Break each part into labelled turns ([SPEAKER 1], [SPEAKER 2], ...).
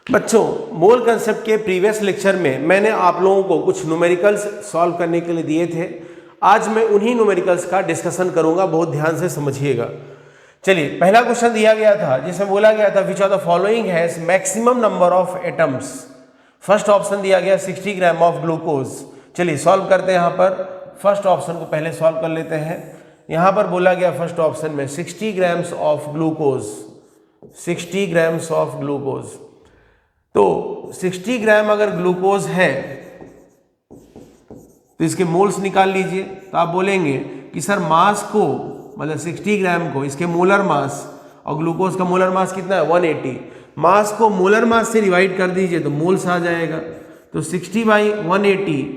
[SPEAKER 1] बच्चों, मोल कंसेप्ट के previous lecture में मैंने आप लोगों को कुछ न्यूमेरिकल्स सॉल्व करने के लिए दिए थे। आज मैं उन्हीं न्यूमेरिकल्स का डिस्कशन करूंगा, बहुत ध्यान से समझिएगा। चलिए, पहला क्वेश्चन दिया गया था जिसमें बोला गया था which of the following has maximum number of atoms. First option दिया गया 60 ग्राम ऑफ ग्लूकोज। चलिए सॉल्व करते हैं। यहाँ पर फर्स्ट ऑप्शन को पहले सॉल्व कर लेते हैं। यहाँ पर बोला गया फर्स्ट ऑप्शन में 60 grams of glucose, 60 grams of glucose. तो 60 ग्राम अगर ग्लूकोज है तो इसके मोल्स निकाल लीजिए। तो आप बोलेंगे कि सर मास को, मतलब 60 ग्राम को, इसके मोलर मास और ग्लूकोज का मोलर मास कितना है 180, मास को मोलर मास से डिवाइड कर दीजिए तो मोल्स आ जाएगा। तो 60/180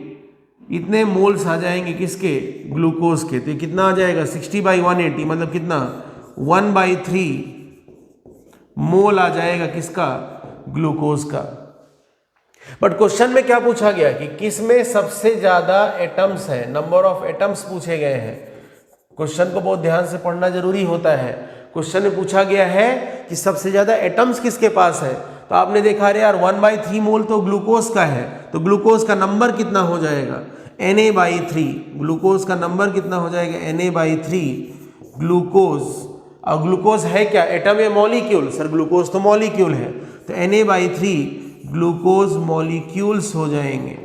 [SPEAKER 1] इतने मोल्स आ जाएंगे किसके, ग्लूकोज के। तो कितना आ जाएगा 60/180 मतलब कितना 1/3 मोल आ जाएगा किसका, ग्लूकोज का। बट क्वेश्चन में क्या पूछा गया कि किसमें सबसे ज्यादा एटम्स है, नंबर ऑफ एटम्स पूछे गए हैं। क्वेश्चन को बहुत ध्यान से पढ़ना जरूरी होता है। क्वेश्चन में पूछा गया है कि सबसे ज्यादा एटम्स किसके पास है। तो आपने देखा अरे यार 1/3 मोल तो ग्लूकोज का है, तो ग्लूकोज का नंबर कितना हो जाएगा Na/3। ग्लूकोज का नंबर कितना हो जाएगा Na/3 ग्लूकोज। और ग्लूकोज है क्या, एटम या मॉलिक्यूल? सर ग्लूकोज तो मॉलिक्यूल है, तो Na/3 ग्लूकोज मॉलिक्यूल्स हो जाएंगे।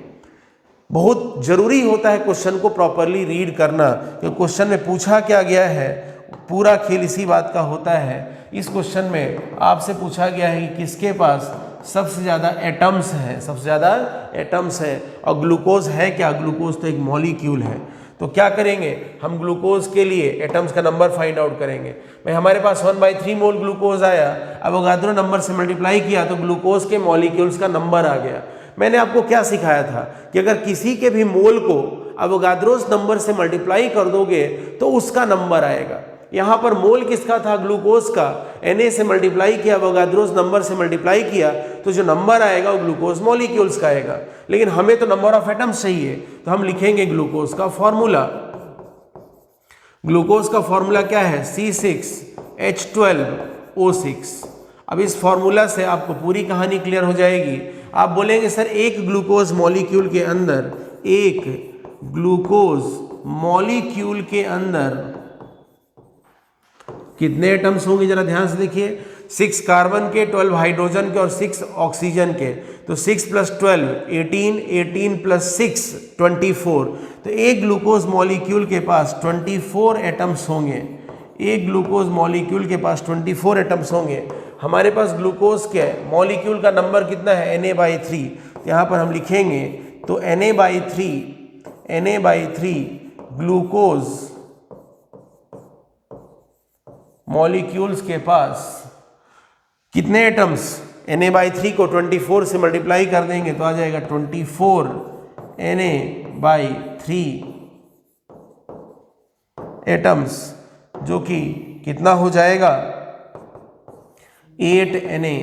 [SPEAKER 1] बहुत जरूरी होता है क्वेश्चन को प्रॉपरली रीड करना, क्योंकि क्वेश्चन में पूछा क्या गया है, पूरा खेल इसी बात का होता है। इस क्वेश्चन में आपसे पूछा गया है कि किसके पास सबसे ज़्यादा एटम्स हैं, सबसे ज़्यादा एटम्स है। और ग्लूकोज है क्या, ग्लूकोज तो एक मॉलिक्यूल है। तो क्या करेंगे हम, ग्लूकोज के लिए एटम्स का नंबर फाइंड आउट करेंगे। भाई हमारे पास 1/3 मोल ग्लूकोज आया, अब अवोगाद्रो नंबर से मल्टीप्लाई किया तो ग्लूकोज के मॉलिक्यूल्स का नंबर आ गया। मैंने आपको क्या सिखाया था कि अगर किसी के भी मोल को अवोगाद्रोस नंबर से मल्टीप्लाई कर दोगे तो उसका नंबर आएगा। यहाँ पर मोल किसका था, ग्लूकोज का। Na से मल्टीप्लाई किया, अवोगाद्रोस नंबर से मल्टीप्लाई किया, तो जो नंबर आएगा वो ग्लूकोज मॉलिक्यूल्स का आएगा। लेकिन हमें तो नंबर ऑफ एटम्स चाहिए, तो हम लिखेंगे ग्लूकोज का फॉर्मूला। ग्लूकोज का फॉर्मूला क्या है, C6H12O6। अब इस फॉर्मूला से आपको पूरी कहानी क्लियर हो जाएगी। आप बोलेंगे सर एक ग्लूकोज मॉलिक्यूल के अंदर, एक ग्लूकोज मॉलिक्यूल के अंदर कितने एटम्स होंगे, जरा ध्यान से देखिए। 6 कार्बन के, 12 हाइड्रोजन के और 6 ऑक्सीजन के। तो 6 + 12 18, 18 + 6 24। तो एक ग्लूकोज मॉलिक्यूल के पास 24 एटम्स होंगे। एक ग्लूकोज मॉलिक्यूल के पास 24 एटम्स होंगे। हमारे पास ग्लूकोज के मॉलिक्यूल का नंबर कितना है Na/3। तो यहाँ पर हम लिखेंगे तो Na/3 ग्लूकोज मॉलिक्यूल्स के पास कितने एटम्स, Na/3 को 24 से मल्टीप्लाई कर देंगे तो आ जाएगा 24 Na/3 एटम्स, जो कि कितना हो जाएगा 8 Na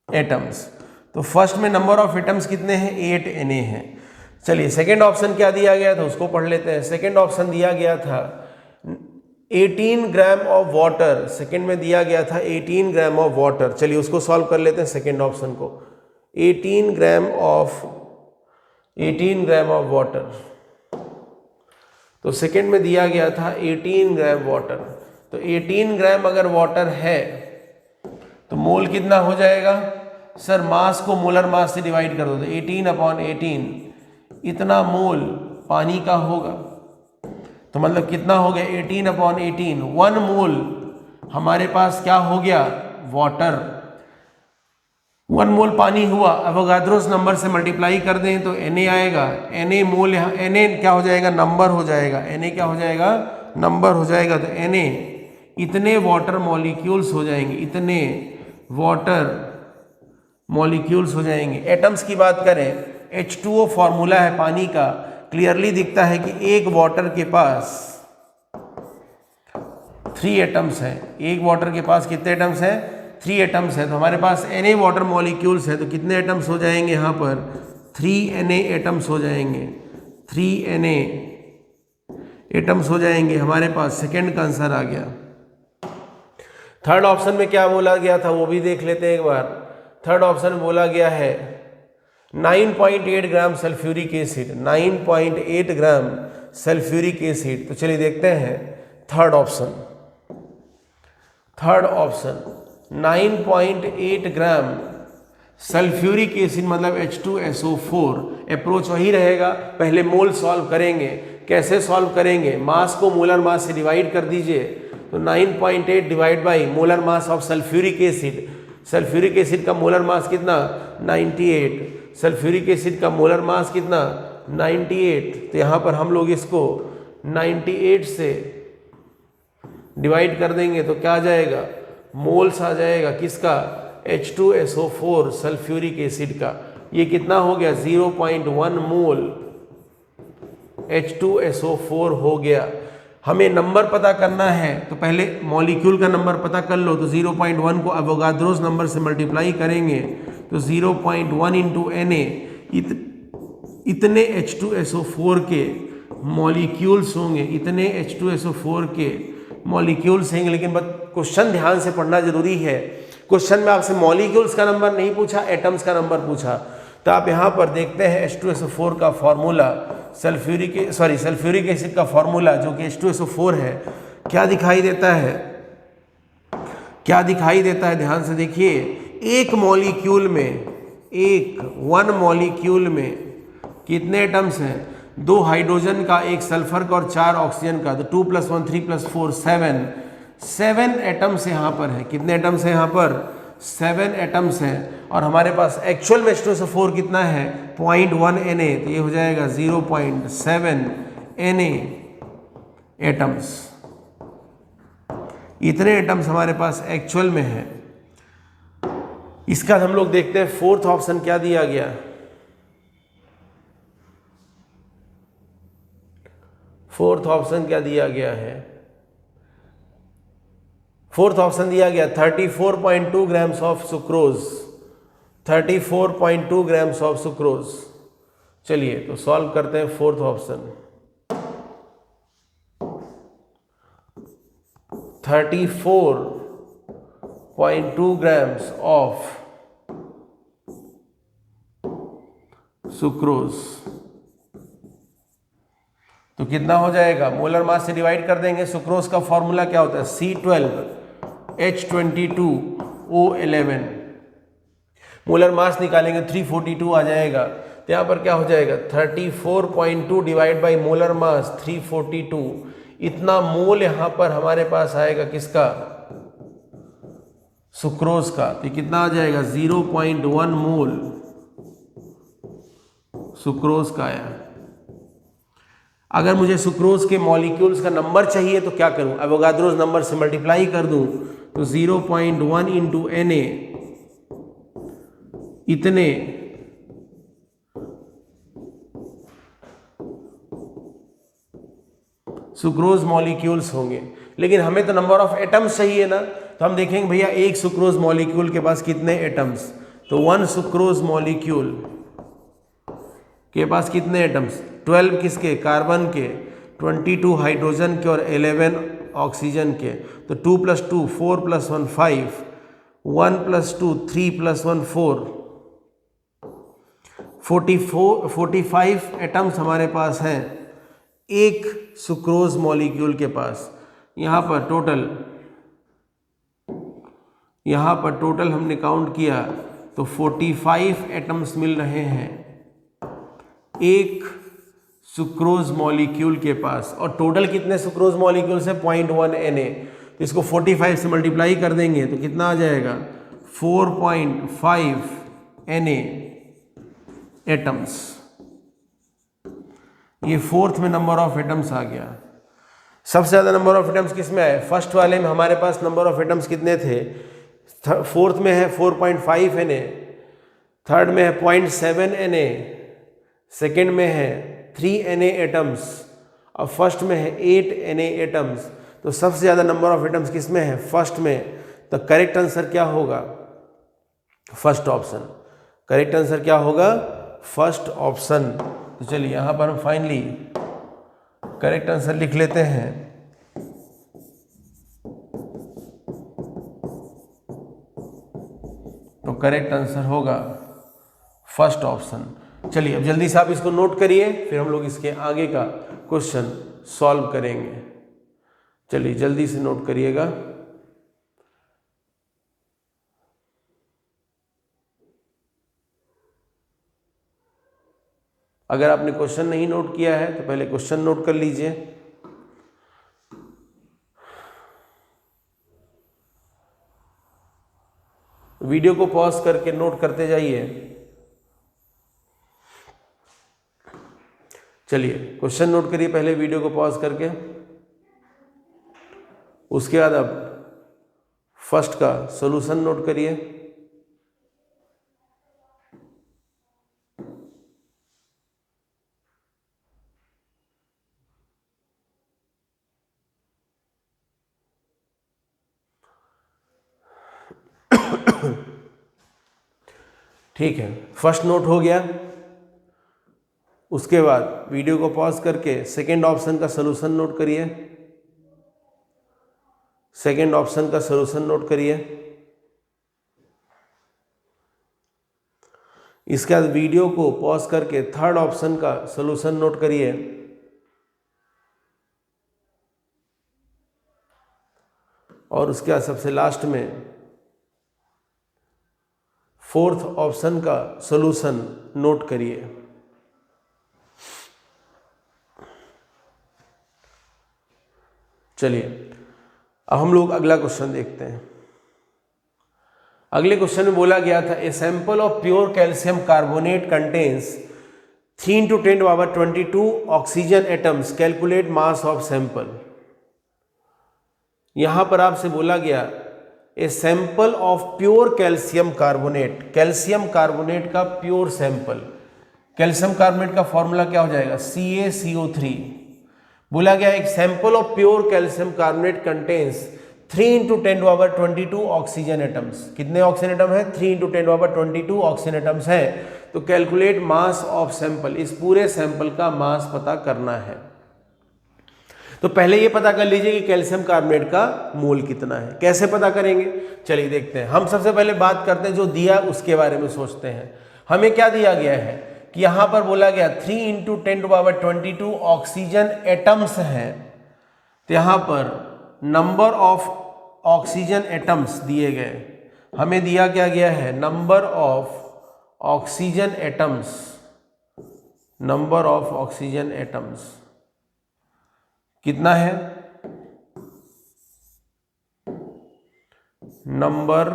[SPEAKER 1] एटम्स। तो फर्स्ट में नंबर ऑफ एटम्स कितने हैं, 8 Na है। चलिए सेकेंड ऑप्शन क्या दिया गया था उसको पढ़ लेते हैं। सेकेंड ऑप्शन दिया गया था 18 ग्राम ऑफ वाटर। सेकेंड में दिया गया था 18 ग्राम ऑफ वाटर। चलिए उसको सॉल्व कर लेते हैं सेकेंड ऑप्शन को। 18 ग्राम ऑफ वाटर। तो सेकेंड में दिया गया था 18 ग्राम वाटर। तो 18 ग्राम अगर वाटर है तो मोल कितना हो जाएगा, सर मास को मोलर मास से डिवाइड कर दो तो 18/18 इतना मोल पानी का होगा। तो मतलब कितना हो गया 18/18, 1 मोल हमारे पास क्या हो गया, वाटर। 1 मोल पानी हुआ, अवोगाद्रोस नंबर से मल्टीप्लाई कर दें तो Na आएगा। Na मोल, Na क्या हो जाएगा, नंबर हो जाएगा। Na क्या हो जाएगा, नंबर हो जाएगा। तो Na इतने वाटर मॉलिक्यूल्स हो जाएंगे, इतने वाटर मॉलिक्यूल्स हो जाएंगे। एटम्स की बात करें, H2O फॉर्मूला है पानी का, क्लियरली दिखता है कि एक वाटर के पास 3 एटम्स हैं। एक वाटर के पास कितने एटम्स हैं, 3 एटम्स हैं। तो हमारे पास Na वाटर मॉलिक्यूल्स है, तो कितने एटम्स हो जाएंगे यहाँ पर 3 Na एटम्स हो जाएंगे। 3 Na एटम्स हो जाएंगे हमारे पास। सेकेंड का आंसर आ गया। थर्ड ऑप्शन में क्या बोला गया था वो भी देख लेते हैं एक बार। थर्ड ऑप्शन में बोला गया है 9.8 ग्राम सल्फ्यूरिक एसिड, 9.8 ग्राम सल्फ्यूरिक एसिड। तो चलिए देखते हैं थर्ड ऑप्शन। थर्ड ऑप्शन 9.8 ग्राम सल्फ्यूरिक एसिड मतलब H2SO4। अप्रोच वही रहेगा, पहले मोल सॉल्व करेंगे। कैसे सॉल्व करेंगे? मास को मोलर मास से डिवाइड कर दीजिए, तो 9.8 divide by molar mass of sulphuric acid. Sulphuric acid का मोलर मास कितना? 98। सल्फ्यूरिक एसिड का मोलर मास कितना? 98। तो यहाँ पर हम लोग इसको 98 से डिवाइड कर देंगे तो क्या आ जाएगा? मोल्स आ जाएगा। किसका? H2SO4 सल्फ्यूरिक एसिड का। ये कितना हो गया? 0.1 मोल H2SO4 हो गया। हमें नंबर पता करना है तो पहले मॉलिक्यूल का नंबर पता कर लो। तो 0.1 को एवोगाड्रोस नंबर से मल्टीप्लाई करेंगे तो 0.1 इंटू Na इतने H2SO4 के मॉलिक्यूल्स होंगे, इतने H2SO4 के मॉलिक्यूल्स हैं। लेकिन बस क्वेश्चन ध्यान से पढ़ना जरूरी है। क्वेश्चन में आपसे मॉलिक्यूल्स का नंबर नहीं पूछा, एटम्स का नंबर पूछा। तो आप यहाँ पर देखते हैं H2SO4 का फॉर्मूला, सल्फ्यूरिक एसिड का फॉर्मूला जो कि H2SO4 है, क्या दिखाई देता है? क्या दिखाई देता है? ध्यान से देखिए। एक मॉलिक्यूल में, वन मॉलिक्यूल में कितने एटम्स हैं? 2 हाइड्रोजन का, 1 सल्फर का और 4 ऑक्सीजन का। तो 2 + 1 3 + 4 7 एटम्स यहाँ पर है। कितने एटम्स हैं यहाँ पर? 7 एटम्स हैं। और हमारे पास एक्चुअल में H2SO4 कितना है? 0.1 Na। तो ये हो जाएगा 0.7 Na एटम्स। इतने एटम्स हमारे पास एक्चुअल में है। इसका हम लोग देखते हैं फोर्थ ऑप्शन क्या दिया गया। फोर्थ ऑप्शन क्या दिया गया है? फोर्थ ऑप्शन दिया गया 34.2 grams of sucrose, 34.2 grams of sucrose. चलिए तो सॉल्व करते हैं fourth option. 34.2 grams of sucrose तो कितना हो जाएगा? मोलर मास से डिवाइड कर देंगे। सुक्रोज का फॉर्मूला क्या होता है? C12H22O11। मोलर मास निकालेंगे 342 आ जाएगा। तो यहाँ पर क्या हो जाएगा? 34.2 डिवाइड बाई मोलर मास 342। इतना मोल यहाँ पर हमारे पास आएगा किसका? सुक्रोज का। तो कितना आ जाएगा? 0.1 मोल सुक्रोज का आया। अगर मुझे सुक्रोज के मॉलिक्यूल्स का नंबर चाहिए तो क्या करूं? एवोगाड्रोस नंबर से मल्टीप्लाई कर दूं तो 0.1 इंटू Na इतने सुक्रोज मॉलिक्यूल्स होंगे। लेकिन हमें तो नंबर ऑफ एटम्स चाहिए ना। तो हम देखेंगे भैया एक सुक्रोज मॉलिक्यूल के पास कितने एटम्स? तो 1 सुक्रोज मॉलिक्यूल के पास कितने एटम्स? 12 किसके? कार्बन के, 22 हाइड्रोजन के और 11 ऑक्सीजन के। तो 2 + 2 4 + 1 5, 1 + 2 3 + 1 4, 45 एटम्स हमारे पास हैं एक सुक्रोज मॉलिक्यूल के पास। यहाँ पर टोटल हमने काउंट किया तो 45 एटम्स मिल रहे हैं एक सुक्रोज मॉलिक्यूल के पास। और टोटल कितने सुक्रोज मॉलिक्यूल्स है? 0.1 Na। तो इसको 45 से मल्टीप्लाई कर देंगे तो कितना आ जाएगा? 4.5 Na एटम्स। ये फोर्थ में नंबर ऑफ एटम्स आ गया। सबसे ज़्यादा नंबर ऑफ एटम्स किस में आए? फर्स्ट वाले में हमारे पास नंबर ऑफ एटम्स कितने थे? फोर्थ में है 4.5 Na, थर्ड में है 0.7 Na, सेकेंड में है 3 Na एटम्स और फर्स्ट में है 8 Na एटम्स। तो सबसे ज़्यादा नंबर ऑफ एटम्स किस में है? फर्स्ट में। तो करेक्ट आंसर क्या होगा? First option. करेक्ट आंसर क्या होगा? First option. तो चलिए यहाँ पर हम फाइनली करेक्ट आंसर लिख लेते हैं। तो करेक्ट आंसर होगा फर्स्ट ऑप्शन। चलिए अब जल्दी से आप इसको नोट करिए, फिर हम लोग इसके आगे का क्वेश्चन सॉल्व करेंगे। चलिए जल्दी से नोट करिएगा। अगर आपने क्वेश्चन नहीं नोट किया है तो पहले क्वेश्चन नोट कर लीजिए। वीडियो को पॉज करके नोट करते जाइए। चलिए क्वेश्चन नोट करिए पहले वीडियो को पॉज करके, उसके बाद अब फर्स्ट का सॉल्यूशन नोट करिए। ठीक है, फर्स्ट नोट हो गया। उसके बाद वीडियो को पॉज करके सेकेंड ऑप्शन का सॉल्यूशन नोट करिए। सेकेंड ऑप्शन का सॉल्यूशन नोट करिए। इसके बाद वीडियो को पॉज करके थर्ड ऑप्शन का सॉल्यूशन नोट करिए। और उसके बाद सबसे लास्ट में फोर्थ ऑप्शन का सॉल्यूशन नोट करिए। चलिए अब हम लोग अगला क्वेश्चन देखते हैं। अगले क्वेश्चन में बोला गया था a sample of pure calcium carbonate contains 3 × 10⁻22 oxygen atoms, calculate mass of sample. यहां पर आपसे बोला गया a sample of pure calcium carbonate, calcium carbonate का प्योर सैंपल। कैल्शियम कार्बोनेट का फॉर्मूला क्या हो जाएगा? CaCO3। बोला गया एक sample of pure calcium carbonate contains 3 × 10⁻22 oxygen atoms. कितने ऑक्सीजन एटम है? 3 × 10⁻22 ऑक्सीजन एटम्स है। तो कैलकुलेट मास ऑफ सैंपल, इस पूरे सैंपल का मास पता करना है। तो पहले ये पता कर लीजिए कि कैल्शियम कार्बोनेट का मोल कितना है। कैसे पता करेंगे? चलिए देखते हैं। हम सबसे पहले बात करते हैं जो दिया उसके बारे में सोचते हैं। हमें क्या दिया गया है कि यहां पर बोला गया 3 × 10⁻22 ऑक्सीजन एटम्स हैं। तो यहां पर नंबर ऑफ ऑक्सीजन एटम्स दिए गए। हमें दिया क्या गया है? Number of oxygen atoms, number of oxygen atoms कितना है? नंबर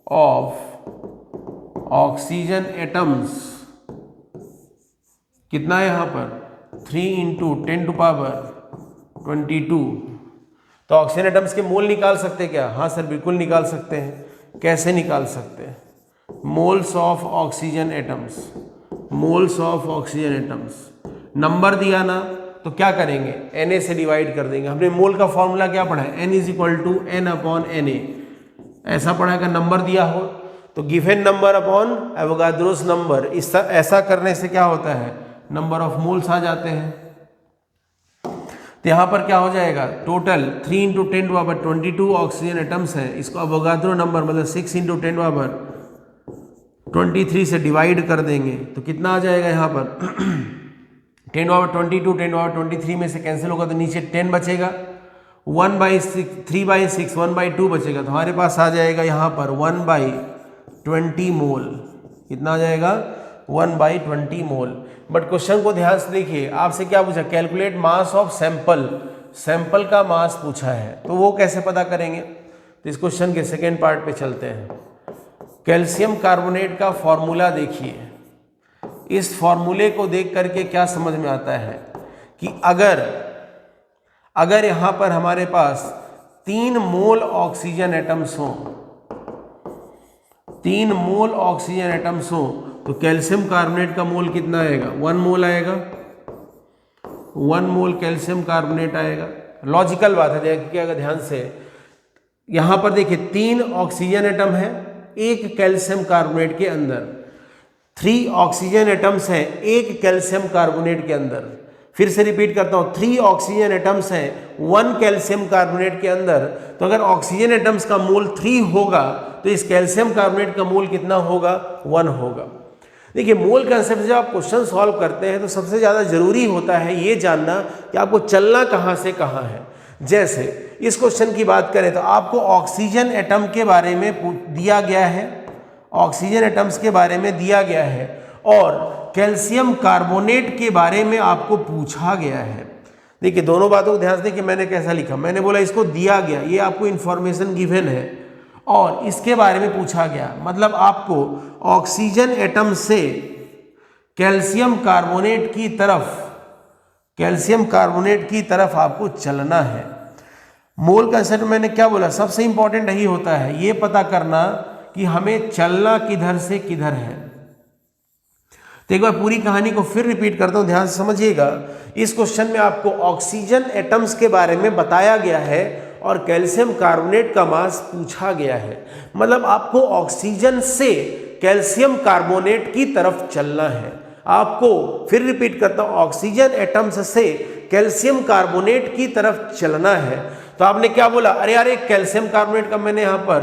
[SPEAKER 1] ऑफ ऑक्सीजन एटम्स कितना है यहां पर? 3 × 10⁻22। तो ऑक्सीजन एटम्स के मोल निकाल सकते हैं क्या? हाँ सर बिल्कुल निकाल सकते हैं। कैसे निकाल सकते हैं? Moles of oxygen atoms, moles of oxygen atoms number दिया ना, तो क्या करेंगे? Na से डिवाइड कर देंगे। हमने मोल का फॉर्मूला क्या पढ़ा है? N = N/Na। ऐसा पढ़ा है, नंबर दिया हो तो गिवन नंबर अपॉन एवोगाद्रोस नंबर, इस ऐसा करने से क्या होता है? नंबर ऑफ मोल्स आ जाते हैं। तो यहां पर क्या हो जाएगा? टोटल 3 × 10⁻22 ऑक्सीजन एटम्स है। इसको एवोगाद्रो नंबर मतलब 6 × 10⁻23 से डिवाइड कर देंगे तो कितना आ जाएगा? यहाँ पर 10⁻22 10⁻23 में से कैंसिल होगा तो नीचे 10 बचेगा। 1/6 3/6 1/2 बचेगा। तो हमारे पास आ जाएगा यहाँ पर 1/20 मोल। कितना आ जाएगा? 1/20 मोल। बट क्वेश्चन को ध्यान से देखिए, आपसे क्या पूछा? Calculate mass of sample, sample का मास पूछा है। तो वो कैसे पता करेंगे? तो इस क्वेश्चन के सेकेंड पार्ट पे चलते हैं। कैल्शियम कार्बोनेट का फॉर्मूला देखिए। इस फॉर्मूले को देख करके क्या समझ में आता है कि अगर यहां पर हमारे पास 3 मोल ऑक्सीजन एटम्स हो, 3 मोल ऑक्सीजन एटम्स हो, तो कैल्शियम कार्बोनेट का मोल कितना आएगा? 1 मोल आएगा। 1 मोल कैल्शियम कार्बोनेट आएगा। लॉजिकल बात है, देखिए अगर ध्यान से यहां पर देखिए 3 ऑक्सीजन एटम है एक कैल्शियम कार्बोनेट के अंदर, 3 ऑक्सीजन एटम्स हैं एक कैल्शियम कार्बोनेट के अंदर। फिर से रिपीट करता हूँ, 3 ऑक्सीजन एटम्स हैं 1 कैल्शियम कार्बोनेट के अंदर, तो अगर ऑक्सीजन एटम्स का मोल 3 होगा तो इस कैल्शियम कार्बोनेट का मोल कितना होगा, 1 होगा। देखिए मोल कंसेप्ट जब आप क्वेश्चन सॉल्व करते हैं तो सबसे ज़्यादा जरूरी होता है ये जानना कि आपको चलना कहाँ से कहाँ है। जैसे इस क्वेश्चन की बात करें तो आपको ऑक्सीजन एटम के बारे में दिया गया है, ऑक्सीजन एटम्स के बारे में दिया गया है और कैल्शियम कार्बोनेट के बारे में आपको पूछा गया है। देखिए दोनों बातों को ध्यान से देखिए, मैंने कैसा लिखा, मैंने बोला इसको दिया गया, ये आपको इंफॉर्मेशन गिवन है और इसके बारे में पूछा गया, मतलब आपको ऑक्सीजन एटम से कैल्शियम कार्बोनेट की तरफ आपको चलना है। मोल कंसेप्ट मैंने क्या बोला, सबसे इंपॉर्टेंट यही होता है ये पता करना कि हमें चलना किधर से किधर है। तो एक बार पूरी कहानी को फिर रिपीट करता हूं, ध्यान से समझिएगा। इस क्वेश्चन में आपको ऑक्सीजन एटम्स के बारे में बताया गया है और कैल्शियम कार्बोनेट का मास पूछा गया है, मतलब आपको ऑक्सीजन से कैल्शियम कार्बोनेट की तरफ चलना है। आपको फिर रिपीट करता हूं, ऑक्सीजन एटम्स से कैल्शियम कार्बोनेट की तरफ चलना है। तो आपने क्या बोला, अरे यार एक कैल्शियम कार्बोनेट का मैंने यहाँ पर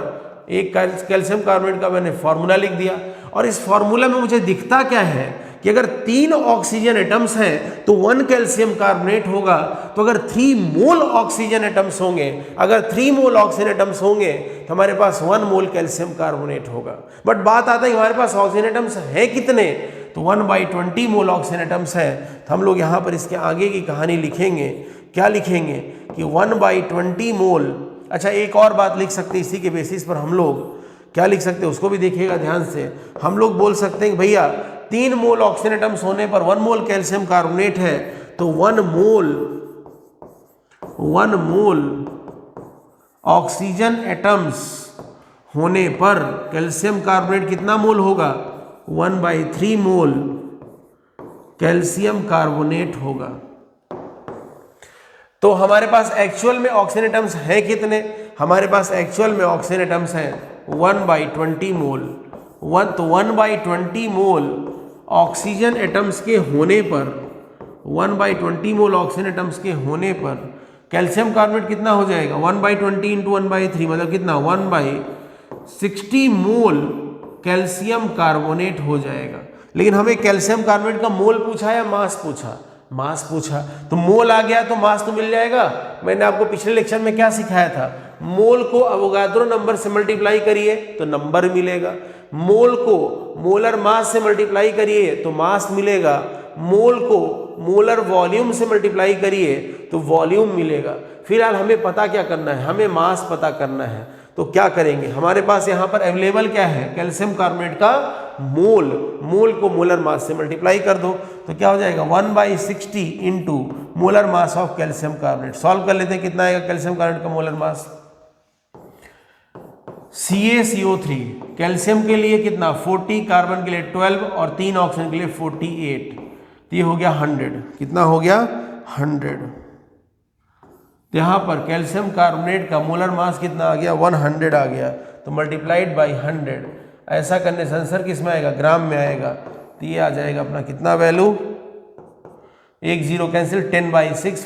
[SPEAKER 1] एक कैल्शियम कार्बोनेट का मैंने फॉर्मूला लिख दिया और इस फॉर्मूला में मुझे दिखता क्या है कि अगर 3 ऑक्सीजन एटम्स हैं तो 1 कैल्शियम कार्बोनेट होगा, तो अगर 3 मोल ऑक्सीजन एटम्स होंगे, अगर 3 मोल ऑक्सीजन एटम्स होंगे तो हमारे पास 1 मोल कैल्शियम कार्बोनेट होगा। बट बात आता है हमारे पास ऑक्सीजन एटम्स हैं कितने, तो 1/20 मोल ऑक्सीजन एटम्स हैं। तो हम लोग यहाँ पर इसके आगे की कहानी लिखेंगे, क्या लिखेंगे कि 1/20 मोल। अच्छा एक और बात लिख सकते हैं इसी के बेसिस पर, हम लोग क्या लिख सकते हैं उसको भी देखिएगा ध्यान से। हम लोग बोल सकते हैं कि भैया 3 मोल ऑक्सीजन एटम्स होने पर 1 मोल कैल्शियम कार्बोनेट है, तो 1 मोल ऑक्सीजन एटम्स होने पर कैल्शियम कार्बोनेट कितना मोल होगा, 1/3 मोल कैल्शियम कार्बोनेट होगा। तो हमारे पास एक्चुअल में ऑक्सीजन एटम्स हैं कितने, हमारे पास एक्चुअल में ऑक्सीजन एटम्स हैं 1/20 मोल। तो 1/20 मोल ऑक्सीजन एटम्स के होने पर, 1/20 मोल ऑक्सीजन एटम्स के होने पर कैल्शियम कार्बोनेट कितना हो जाएगा, 1/20 इंटू 1/3 मतलब कितना, 1/60 मोल कैल्शियम कार्बोनेट हो जाएगा। लेकिन हमें कैल्शियम कार्बोनेट का मोल पूछा या मास पूछा, मास पूछा, तो मोल आ गया तो मास तो मिल जाएगा। मैंने आपको पिछले लेक्चर में क्या सिखाया था, मोल को अवोगाद्रो नंबर से मल्टीप्लाई करिए तो नंबर मिलेगा, मोल को मोलर मास से मल्टीप्लाई करिए तो मास मिलेगा, मोल को मोलर वॉल्यूम से मल्टीप्लाई करिए तो वॉल्यूम मिलेगा। फिलहाल हमें पता क्या करना है, हमें मास पता करना है। तो क्या करेंगे, हमारे पास यहाँ पर अवेलेबल क्या है, कैल्शियम कार्बोनेट का मोल, मोल को मोलर मास से मल्टीप्लाई कर दो तो क्या हो जाएगा 1/60 into molar mass of calcium carbonate. Solve कर लेते हैं, कितना आएगा कैल्शियम कार्बोनेट का मोलर मास, CaCO3 कैल्शियम के लिए कितना 40, कार्बन के लिए 12 और 3 ऑक्सीजन के लिए 48, तो ये हो गया 100, कितना हो गया 100। तो यहाँ पर कैल्शियम कार्बोनेट का मोलर मास कितना आ गया 100 आ गया, तो मल्टीप्लाइड बाई 100, ऐसा करने से आंसर किस में आएगा, ग्राम में आएगा। तो ये आ जाएगा अपना कितना वैल्यू, 1 0 कैंसिल, 10/6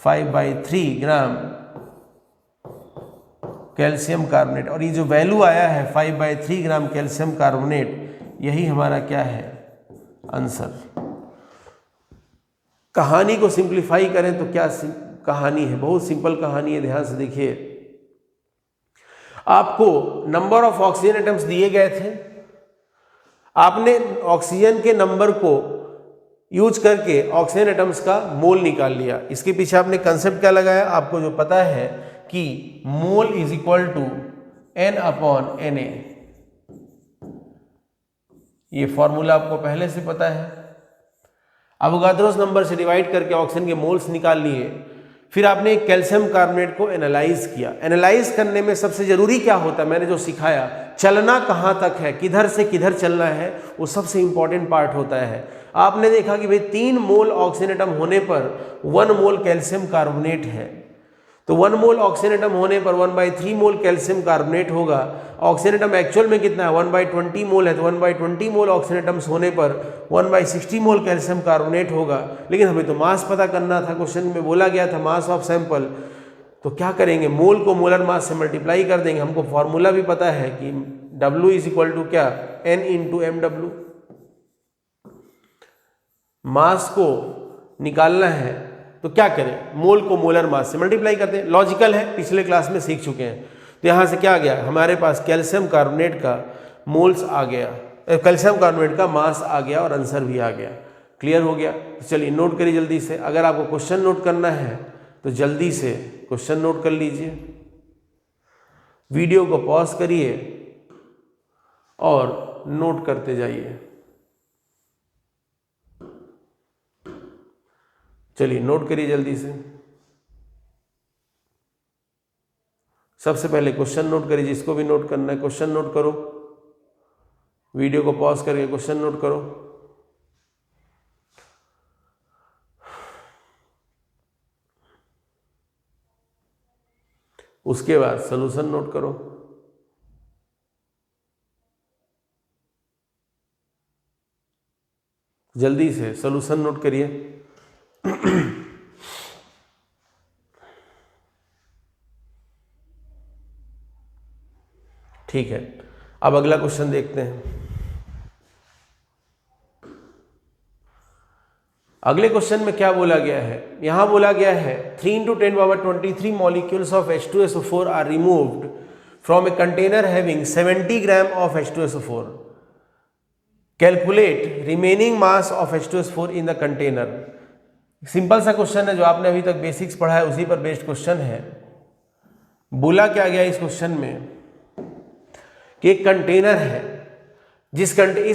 [SPEAKER 1] 5/3 ग्राम कैल्शियम कार्बोनेट। और ये जो वैल्यू आया है 5/3 ग्राम कैल्शियम कार्बोनेट, यही हमारा क्या है आंसर। कहानी को सिंप्लीफाई करें तो क्या कहानी है, बहुत सिंपल कहानी है, ध्यान से देखिए। आपको नंबर ऑफ ऑक्सीजन एटम्स दिए गए थे, आपने ऑक्सीजन के नंबर को यूज करके ऑक्सीजन एटम्स का मोल निकाल लिया। इसके पीछे आपने कंसेप्ट क्या लगाया, आपको जो पता है कि mole is equal to N/Na, ये फॉर्मूला आपको पहले से पता है। अवोगाद्रोस नंबर से डिवाइड करके ऑक्सीजन के मोल्स निकाल लिए। फिर आपने कैल्शियम कार्बोनेट को एनालाइज किया। एनालाइज करने में सबसे जरूरी क्या होता है, मैंने जो सिखाया, चलना कहाँ तक है, किधर से किधर चलना है, वो सबसे इंपॉर्टेंट पार्ट होता है। आपने देखा कि भाई 3 मोल ऑक्सीजन एटम होने पर 1 मोल कैल्शियम कार्बोनेट है, तो 1 मोल ऑक्सीजन एटम होने पर 1/3 मोल कैल्शियम कार्बोनेट होगा। ऑक्सीजन एटम एक्चुअल में कितना है, 1/20 मोल है, तो 1/20 मोल ऑक्सीजन एटम्स होने पर 1/60 मोल कैल्शियम कार्बोनेट होगा। लेकिन हमें तो मास पता करना था, क्वेश्चन में बोला गया था मास ऑफ सैंपल। तो क्या करेंगे, मोल को मोलर मास से मल्टीप्लाई कर देंगे। हमको फॉर्मूला भी पता है कि W इज इक्वल टू क्या, N इंटू MW। मास को निकालना है तो क्या करें, मोल को मोलर मास से मल्टीप्लाई करते हैं। लॉजिकल है, पिछले क्लास में सीख चुके हैं। तो यहाँ से क्या आ गया, हमारे पास कैल्शियम कार्बोनेट का मोल्स आ गया, कैल्शियम कार्बोनेट का मास आ गया और आंसर भी आ गया। क्लियर हो गया। तो चलिए नोट करिए जल्दी से। अगर आपको क्वेश्चन नोट करना है तो जल्दी से क्वेश्चन नोट कर लीजिए, वीडियो को पॉज करिए और नोट करते जाइए। चलिए नोट करिए जल्दी से। सबसे पहले क्वेश्चन नोट करिए, जिसको भी नोट करना है क्वेश्चन नोट करो, वीडियो को पॉज करके क्वेश्चन नोट करो। उसके बाद सॉल्यूशन नोट करो। जल्दी से सॉल्यूशन नोट करिए। ठीक है, अब अगला क्वेश्चन देखते हैं। अगले क्वेश्चन में क्या बोला गया है, यहां बोला गया है 3 × 10⁻23 molecules of H2SO4 are removed from a container having 70 gram of H2SO4। Calculate remaining mass of H2SO4 in the container. Simple सा क्वेश्चन है, जो आपने अभी तक बेसिक्स पढ़ा है उसी पर बेस्ड क्वेश्चन है। बोला क्या गया इस क्वेश्चन में कि एक कंटेनर है, इस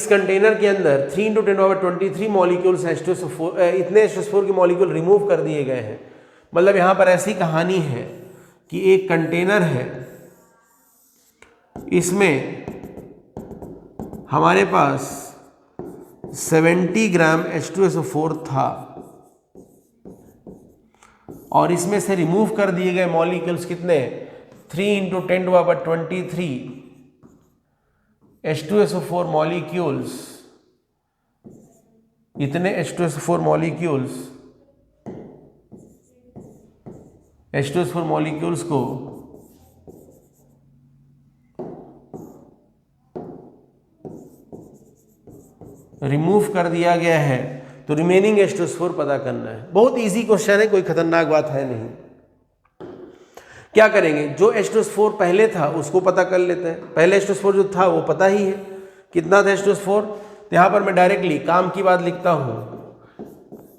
[SPEAKER 1] कंटेनर के अंदर 3 × 10⁻23 मॉलिक्यूल्स H2SO4, इतने H2SO4 के मॉलिक्यूल रिमूव कर दिए गए हैं। मतलब यहां पर ऐसी कहानी है कि एक कंटेनर है, इसमें हमारे पास 70 ग्राम H2SO4 था और इसमें से रिमूव कर दिए गए मॉलिक्यूल्स कितने, 3 × 10⁻23 H2SO4 मॉलिक्यूल्स। इतने H2SO4 मॉलिक्यूल्स को रिमूव कर दिया गया है। तो रिमेनिंग H2SO4 पता करना है। बहुत इजी क्वेश्चन है, कोई खतरनाक बात है नहीं। क्या करेंगे, जो H2SO4 पहले था उसको पता कर लेते हैं। पहले H2SO4 जो था वो पता ही है, कितना था H2SO4। तो यहाँ पर मैं डायरेक्टली काम की बात लिखता हूँ,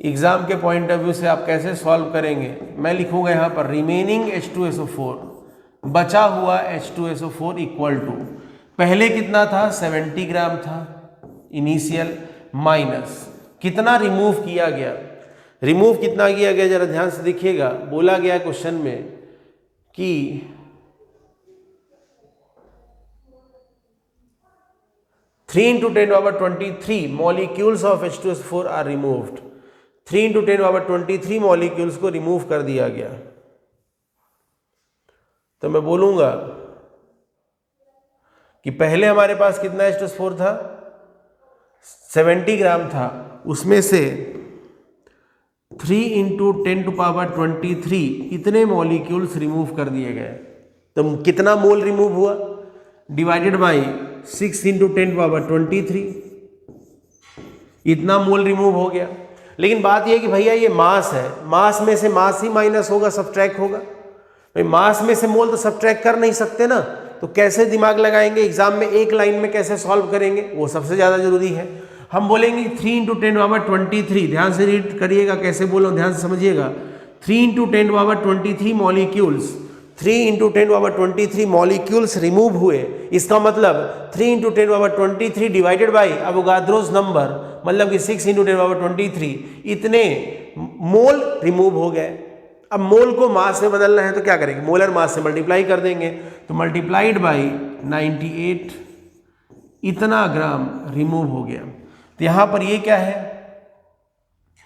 [SPEAKER 1] एग्जाम के पॉइंट ऑफ व्यू से आप कैसे सॉल्व करेंगे। मैं लिखूंगा यहाँ पर रिमेनिंग H2SO4, बचा हुआ H2SO4 इक्वल टू, पहले कितना था 70 ग्राम था इनिशियल, माइनस कितना रिमूव किया गया। रिमूव कितना किया गया जरा ध्यान से देखिएगा। बोला गया क्वेश्चन में कि 3 × 10⁻23 molecules of H2SO4 are removed. 3 × 10⁻23 molecules को रिमूव कर दिया गया। तो मैं बोलूंगा कि पहले हमारे पास कितना H2SO4 था, 70 ग्राम था, उसमें से 3 × 10⁻23 इतने मॉलिक्यूल्स रिमूव कर दिए गए। तो कितना मोल रिमूव हुआ, डिवाइडेड बाय 6 × 10⁻23, इतना मोल रिमूव हो गया। लेकिन बात यह है कि भैया ये मास है, मास में से मास ही माइनस होगा, सब्ट्रैक्ट होगा। भाई मास में से मोल तो सब्ट्रैक्ट कर नहीं सकते ना, तो कैसे दिमाग लगाएंगे एग्जाम में, एक लाइन में कैसे सॉल्व करेंगे, वो सबसे ज्यादा जरूरी है। हम बोलेंगे 3 × 10⁻23, ध्यान से रीड करिएगा, कैसे बोलो ध्यान से समझिएगा। 3 × 10⁻23 मॉलिक्यूल्स, 3 × 10⁻23 मॉलिक्यूल्स रिमूव हुए। इसका मतलब 3 × 10⁻23 डिवाइडेड बाई अवोगाद्रोस नंबर, मतलब कि 6 × 10⁻23 इतने मोल रिमूव हो गए। अब मोल को मास में बदलना है तो क्या करेंगे, मोलर मास से मल्टीप्लाई कर देंगे। तो मल्टीप्लाइड बाई 98 इतना ग्राम रिमूव हो गया। तो यहां पर ये क्या है,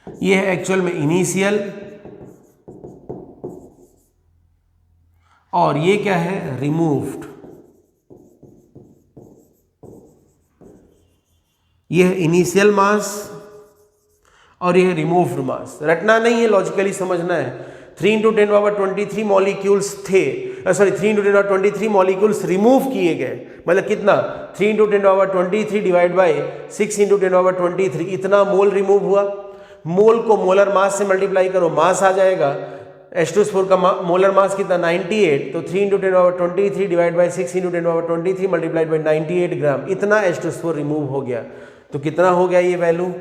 [SPEAKER 1] ये है एक्चुअल में इनिशियल और ये क्या है, रिमूव्ड। ये है इनिशियल मास और ये रिमूव्ड मास। रटना नहीं है, लॉजिकली समझना है। 3 × 10⁻23 मॉलिक्यूल्स थे, सॉरी 3 × 10⁻23 मॉलिक्यूल्स रिमूव किए गए। मतलब कितना, 3 × 10⁻23 डिवाइड बाय 6 × 10⁻23, इतना मोल रिमूव हुआ। मोल को मोलर मास से मल्टीप्लाई करो, मास आ जाएगा। H2SO4 का मोलर मास कितना, 98, तो 3 × 10⁻23 डिवाइड बाय 6 × 10⁻23 मल्टीप्लाइड बाय 98 ग्राम, इतना H2SO4 रिमूव हो गया। तो कितना हो गया ये वैल्यू,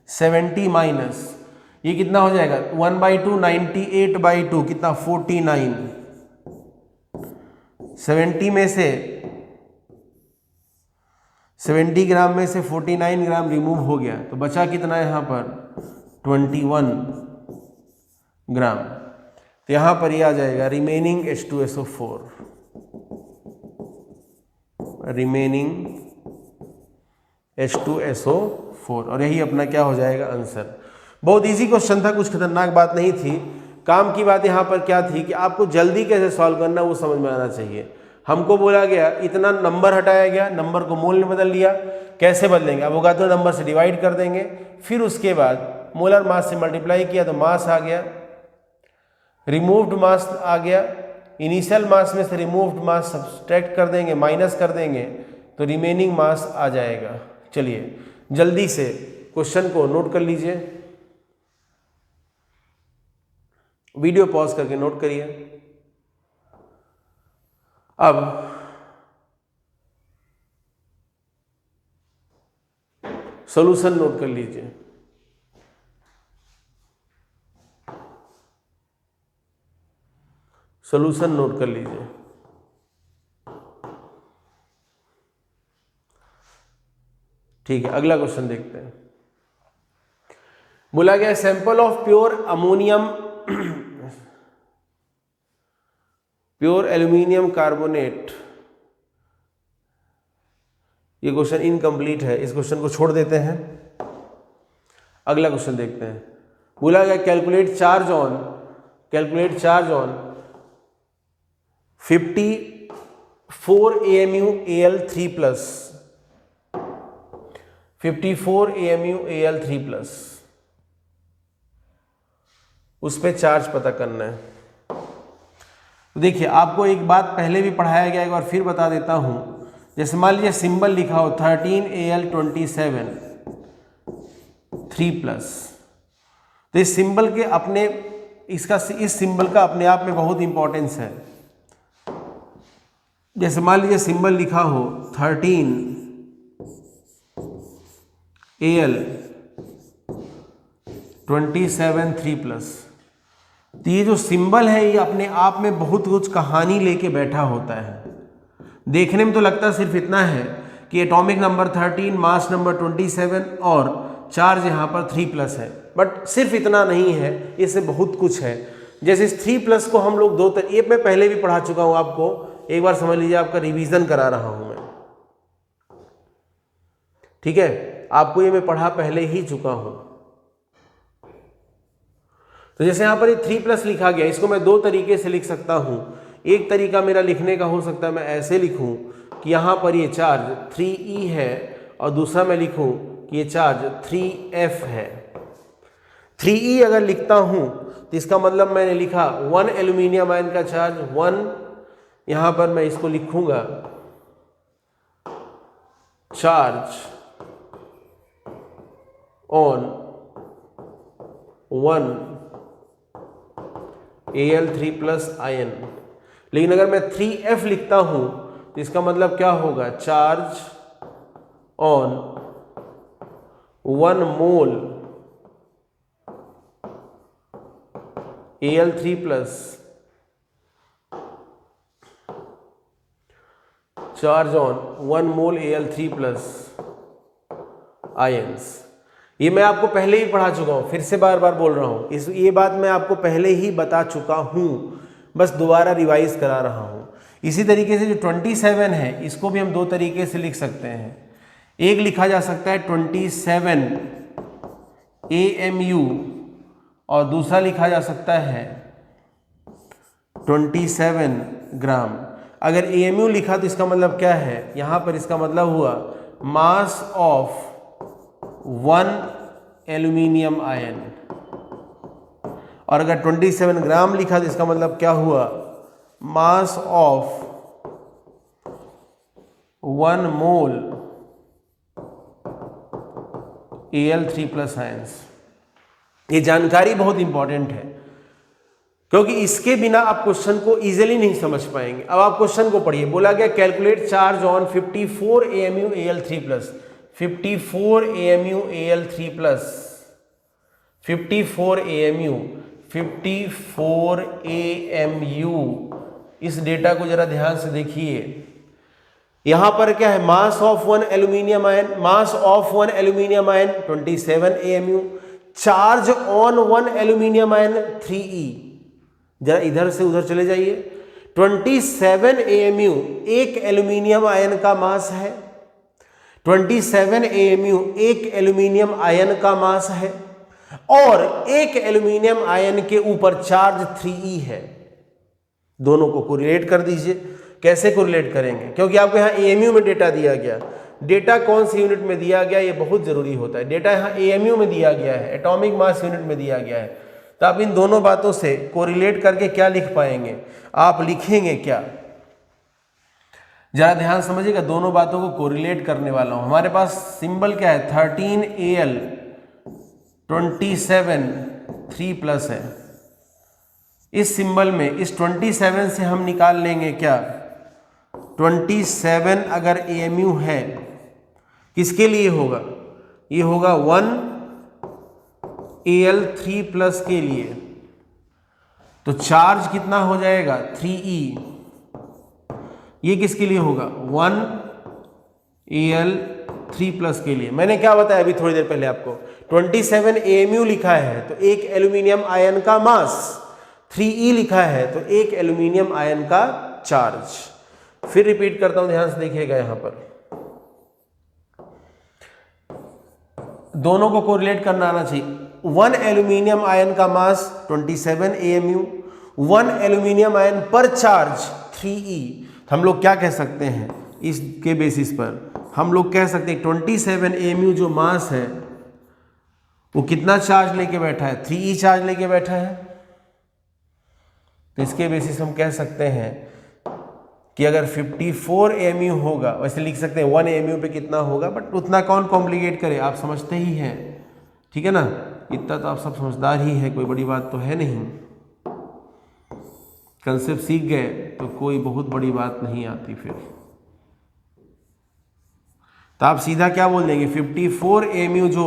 [SPEAKER 1] 70 माइनस ये कितना हो जाएगा, 1/2 98/2 कितना, 49। 70 में से 70 ग्राम में से 49 ग्राम रिमूव हो गया, तो बचा कितना यहाँ पर, 21 ग्राम। तो यहाँ पर ये आ जाएगा रिमेनिंग H2SO4, रिमेनिंग H2SO4, और यही अपना क्या हो जाएगा आंसर। बहुत इजी क्वेश्चन था, कुछ खतरनाक बात नहीं थी। काम की बात यहाँ पर क्या थी कि आपको जल्दी कैसे सॉल्व करना वो समझ में आना चाहिए। हमको बोला गया इतना नंबर हटाया गया, नंबर को मोल में बदल लिया। कैसे बदलेंगे, अवोगाद्रो नंबर से डिवाइड कर देंगे, फिर उसके बाद मोलर मास से मल्टीप्लाई किया तो मास आ गया, रिमूव्ड मास आ गया, इनिशियल मास में से रिमूव्ड मास सब्सट्रैक्ट कर देंगे, माइनस कर देंगे, तो रिमेनिंग मास आ जाएगा। चलिए जल्दी से क्वेश्चन को नोट कर लीजिए, वीडियो पॉज करके नोट करिए। अब सॉल्यूशन नोट कर लीजिए। सॉल्यूशन नोट कर लीजिए। ठीक है, अगला क्वेश्चन देखते हैं। बोला गया sample of pure ammonium pure aluminium carbonate. ये क्वेश्चन इनकम्प्लीट है, इस क्वेश्चन को छोड़ देते हैं। अगला क्वेश्चन देखते हैं। बोला गया calculate charge on 54 AMU Al3+, 54 AMU Al3+, उस पे चार्ज पता करना है। तो देखिए आपको एक बात पहले भी पढ़ाया गया, एक बार फिर बता देता हूं। जैसे मान लीजिए सिंबल लिखा हो 13Al27 3+, तो इस सिंबल के अपने इस सिंबल का अपने आप में बहुत इंपॉर्टेंस है। जैसे मान लीजिए सिंबल लिखा हो 13Al27 3+, तो ये जो सिंबल है ये अपने आप में बहुत कुछ कहानी लेके बैठा होता है। देखने में तो लगता सिर्फ इतना है कि एटॉमिक नंबर 13, मास नंबर 27 और चार्ज यहाँ पर 3+ है, बट सिर्फ इतना नहीं है, इसमें बहुत कुछ है। जैसे इस 3+ को हम लोग ये मैं पहले भी पढ़ा चुका हूँ आपको, एक बार समझ लीजिए, आपका रिवीजन करा रहा हूँ मैं। ठीक है, आपको ये मैं पढ़ा पहले ही चुका हूँ। तो जैसे यहाँ पर ये 3+ लिखा गया, इसको मैं दो तरीके से लिख सकता हूँ। एक तरीका मेरा लिखने का हो सकता है मैं ऐसे लिखूँ कि यहाँ पर ये चार्ज 3E है, और दूसरा मैं लिखूँ कि ये चार्ज 3F है। 3E अगर लिखता हूँ तो इसका मतलब मैंने लिखा 1 एल्यूमिनियम आयन का चार्ज 1, यहाँ पर मैं इसको लिखूँगा चार्ज ऑन 1 Al3+ आयन। लेकिन अगर मैं 3F लिखता हूं तो इसका मतलब क्या होगा, charge on 1 mole Al3+, charge on 1 mole Al3+ ions. ये मैं आपको पहले ही पढ़ा चुका हूँ, फिर से बार बार बोल रहा हूँ, ये बात मैं आपको पहले ही बता चुका हूँ, बस दोबारा रिवाइज करा रहा हूँ। इसी तरीके से जो 27 है इसको भी हम दो तरीके से लिख सकते हैं। एक लिखा जा सकता है 27 AMU, और दूसरा लिखा जा सकता है 27 ग्राम। अगर AMU लिखा तो इसका मतलब क्या है, यहाँ पर इसका मतलब हुआ मास ऑफ 1 एल्यूमिनियम आयन, और अगर 27 ग्राम लिखा तो इसका मतलब क्या हुआ, mass of 1 mole Al3+ ions. ये जानकारी बहुत इंपॉर्टेंट है, क्योंकि इसके बिना आप क्वेश्चन को इजीली नहीं समझ पाएंगे। अब आप क्वेश्चन को पढ़िए। बोला गया calculate charge on 54 AMU Al3+, 54 AMU Al3+, 54 AMU, 54 AMU। इस डेटा को जरा ध्यान से देखिए। यहां पर क्या है, mass of 1 aluminium ion, mass of 1 aluminium ion 27 AMU, charge on 1 aluminium ion 3E। जरा इधर से उधर चले जाइए। 27 AMU एक एल्यूमिनियम आयन का मास है, 27 AMU एक एल्यूमिनियम आयन का मास है, और एक एल्यूमिनियम आयन के ऊपर चार्ज 3E है। दोनों को कोरिलेट कर दीजिए। कैसे कोरिलेट करेंगे, क्योंकि आपको यहाँ AMU में डेटा दिया गया। डेटा कौन सी यूनिट में दिया गया ये बहुत जरूरी होता है। डेटा यहाँ AMU में दिया गया है, एटॉमिक मास यूनिट में दिया गया है। तो आप इन दोनों बातों से कोरिलेट करके क्या लिख पाएंगे, आप लिखेंगे क्या, जरा ध्यान समझिएगा। दोनों बातों को कोरिलेट करने वाला हूं। हमारे पास सिंबल क्या है, 13Al 27 3+ है। इस सिंबल में इस 27 से हम निकाल लेंगे क्या, 27 अगर AMU है किसके लिए होगा, ये होगा 1 Al3+ के लिए। तो चार्ज कितना हो जाएगा 3E। ये किसके लिए होगा 1 Al3+ के लिए। मैंने क्या बताया अभी थोड़ी देर पहले आपको, 27 AMU लिखा है तो एक एल्यूमिनियम आयन का मास, 3E लिखा है तो एक एल्यूमिनियम आयन का चार्ज। फिर रिपीट करता हूं, ध्यान से देखिएगा। यहां पर दोनों को कोरिलेट करना आना चाहिए। 1 एल्यूमिनियम आयन का मास 27 AMU, 1 एल्यूमिनियम आयन पर चार्ज 3E। हम लोग क्या कह सकते हैं, इसके बेसिस पर हम लोग कह सकते हैं 27 AMU जो मास है वो कितना चार्ज लेके बैठा है, 3E चार्ज लेके बैठा है। तो इसके बेसिस हम कह सकते हैं कि अगर 54 AMU होगा, वैसे लिख सकते हैं 1 AMU पे कितना होगा, बट उतना कौन कॉम्प्लिकेट करे, आप समझते ही हैं, ठीक है ना। इतना तो आप सब समझदार ही है, कोई बड़ी बात तो है नहीं। कंसेप्ट सीख गए तो कोई बहुत बड़ी बात नहीं आती फिर। तो आप सीधा क्या बोल देंगे, 54 AMU जो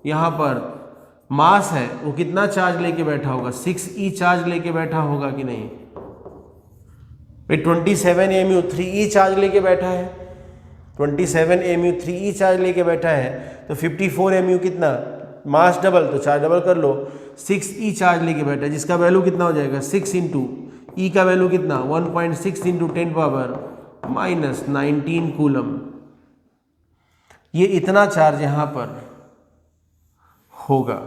[SPEAKER 1] यहाँ पर मास है वो कितना चार्ज लेके बैठा होगा, 6E चार्ज लेके बैठा होगा कि नहीं। 27 AMU 3E चार्ज लेके बैठा है, 27 AMU 3E चार्ज लेके बैठा है। तो 54 AMU कितना, मास डबल तो चार्ज डबल कर लो, 6E चार्ज लेके बैठा है, जिसका वैल्यू कितना हो जाएगा 6 इंटू E का वैल्यू कितना 1.6 इंटू 10 - 19 कूलम। ये इतना चार्ज यहां पर होगा।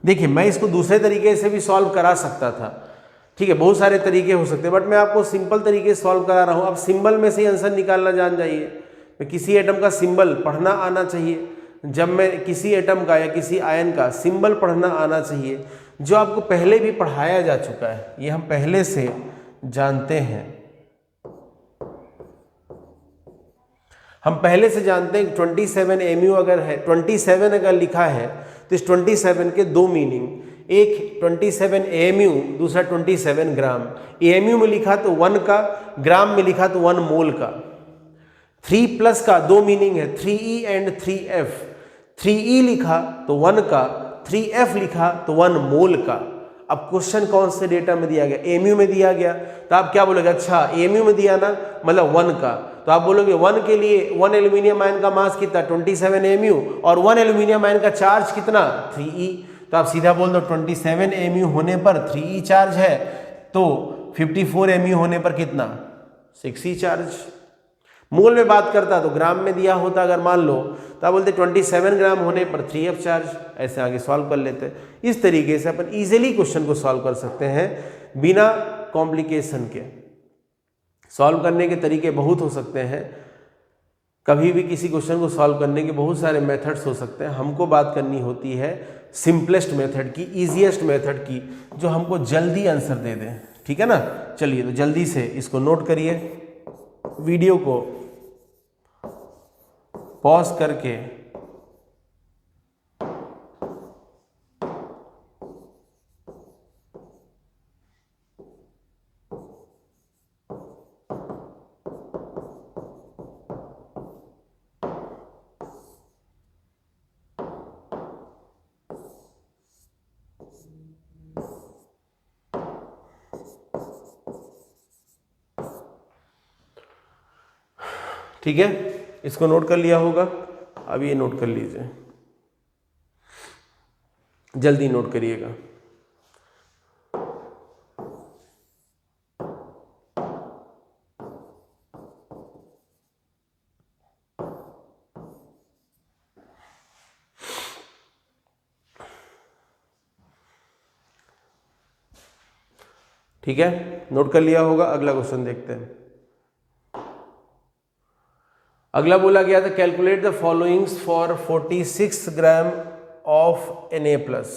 [SPEAKER 1] देखिए मैं इसको दूसरे तरीके से भी सॉल्व करा सकता था, ठीक है, बहुत सारे तरीके हो सकते हैं, बट मैं आपको सिंपल तरीके से सॉल्व करा रहा हूं। अब सिंबल में से ही आंसर निकालना जान जाइए। किसी एटम का सिंबल पढ़ना आना चाहिए। जब मैं किसी एटम का या किसी आयन का सिंबल पढ़ना आना चाहिए, जो आपको पहले भी पढ़ाया जा चुका है, ये हम पहले से जानते हैं। हम पहले से जानते हैं कि 27 AMU अगर है, 27 अगर लिखा है तो इस 27 के दो मीनिंग, एक 27 AMU, दूसरा 27 ग्राम। AMU में लिखा तो 1 का, ग्राम में लिखा तो 1 मोल का। 3+ का दो मीनिंग है, 3E एंड 3F। 3E लिखा तो 1 का, 3F लिखा तो 1 मोल का। अब क्वेश्चन कौन से डेटा में दिया गया, AMU में दिया गया, तो आप क्या बोलोगे, अच्छा AMU में दिया ना, मतलब 1 का, तो आप बोलोगे 1 के लिए 1 एल्यूमिनियम आयन का मास कितना 27 AMU, और 1 एल्यूमिनियम आयन का चार्ज कितना 3E। तो आप सीधा बोल दो 27 AMU होने पर 3E चार्ज है, तो 54 AMU होने पर कितना 6E चार्ज। मोल में बात करता तो ग्राम में दिया होता अगर मान लो, तो आप बोलते 27 ग्राम होने पर 3f चार्ज, ऐसे आगे सॉल्व कर लेते हैं। इस तरीके से अपन इजीली क्वेश्चन को सॉल्व कर सकते हैं बिना कॉम्प्लिकेशन के। सॉल्व करने के तरीके बहुत हो सकते हैं, कभी भी किसी क्वेश्चन को सॉल्व करने के बहुत सारे मेथड्स हो सकते हैं, हमको बात करनी होती है सिंपलेस्ट मेथड की, इजीएस्ट मेथड की, जो हमको जल्दी आंसर दे दें, ठीक है ना। चलिए तो जल्दी से इसको नोट करिए, वीडियो को पॉज करके ठीक है, इसको नोट कर लिया होगा। अब ये नोट कर लीजिए, जल्दी नोट करिएगा। ठीक है, नोट कर लिया होगा। अगला क्वेश्चन देखते हैं। अगला बोला गया था calculate the followings for 46 gram of Na plus.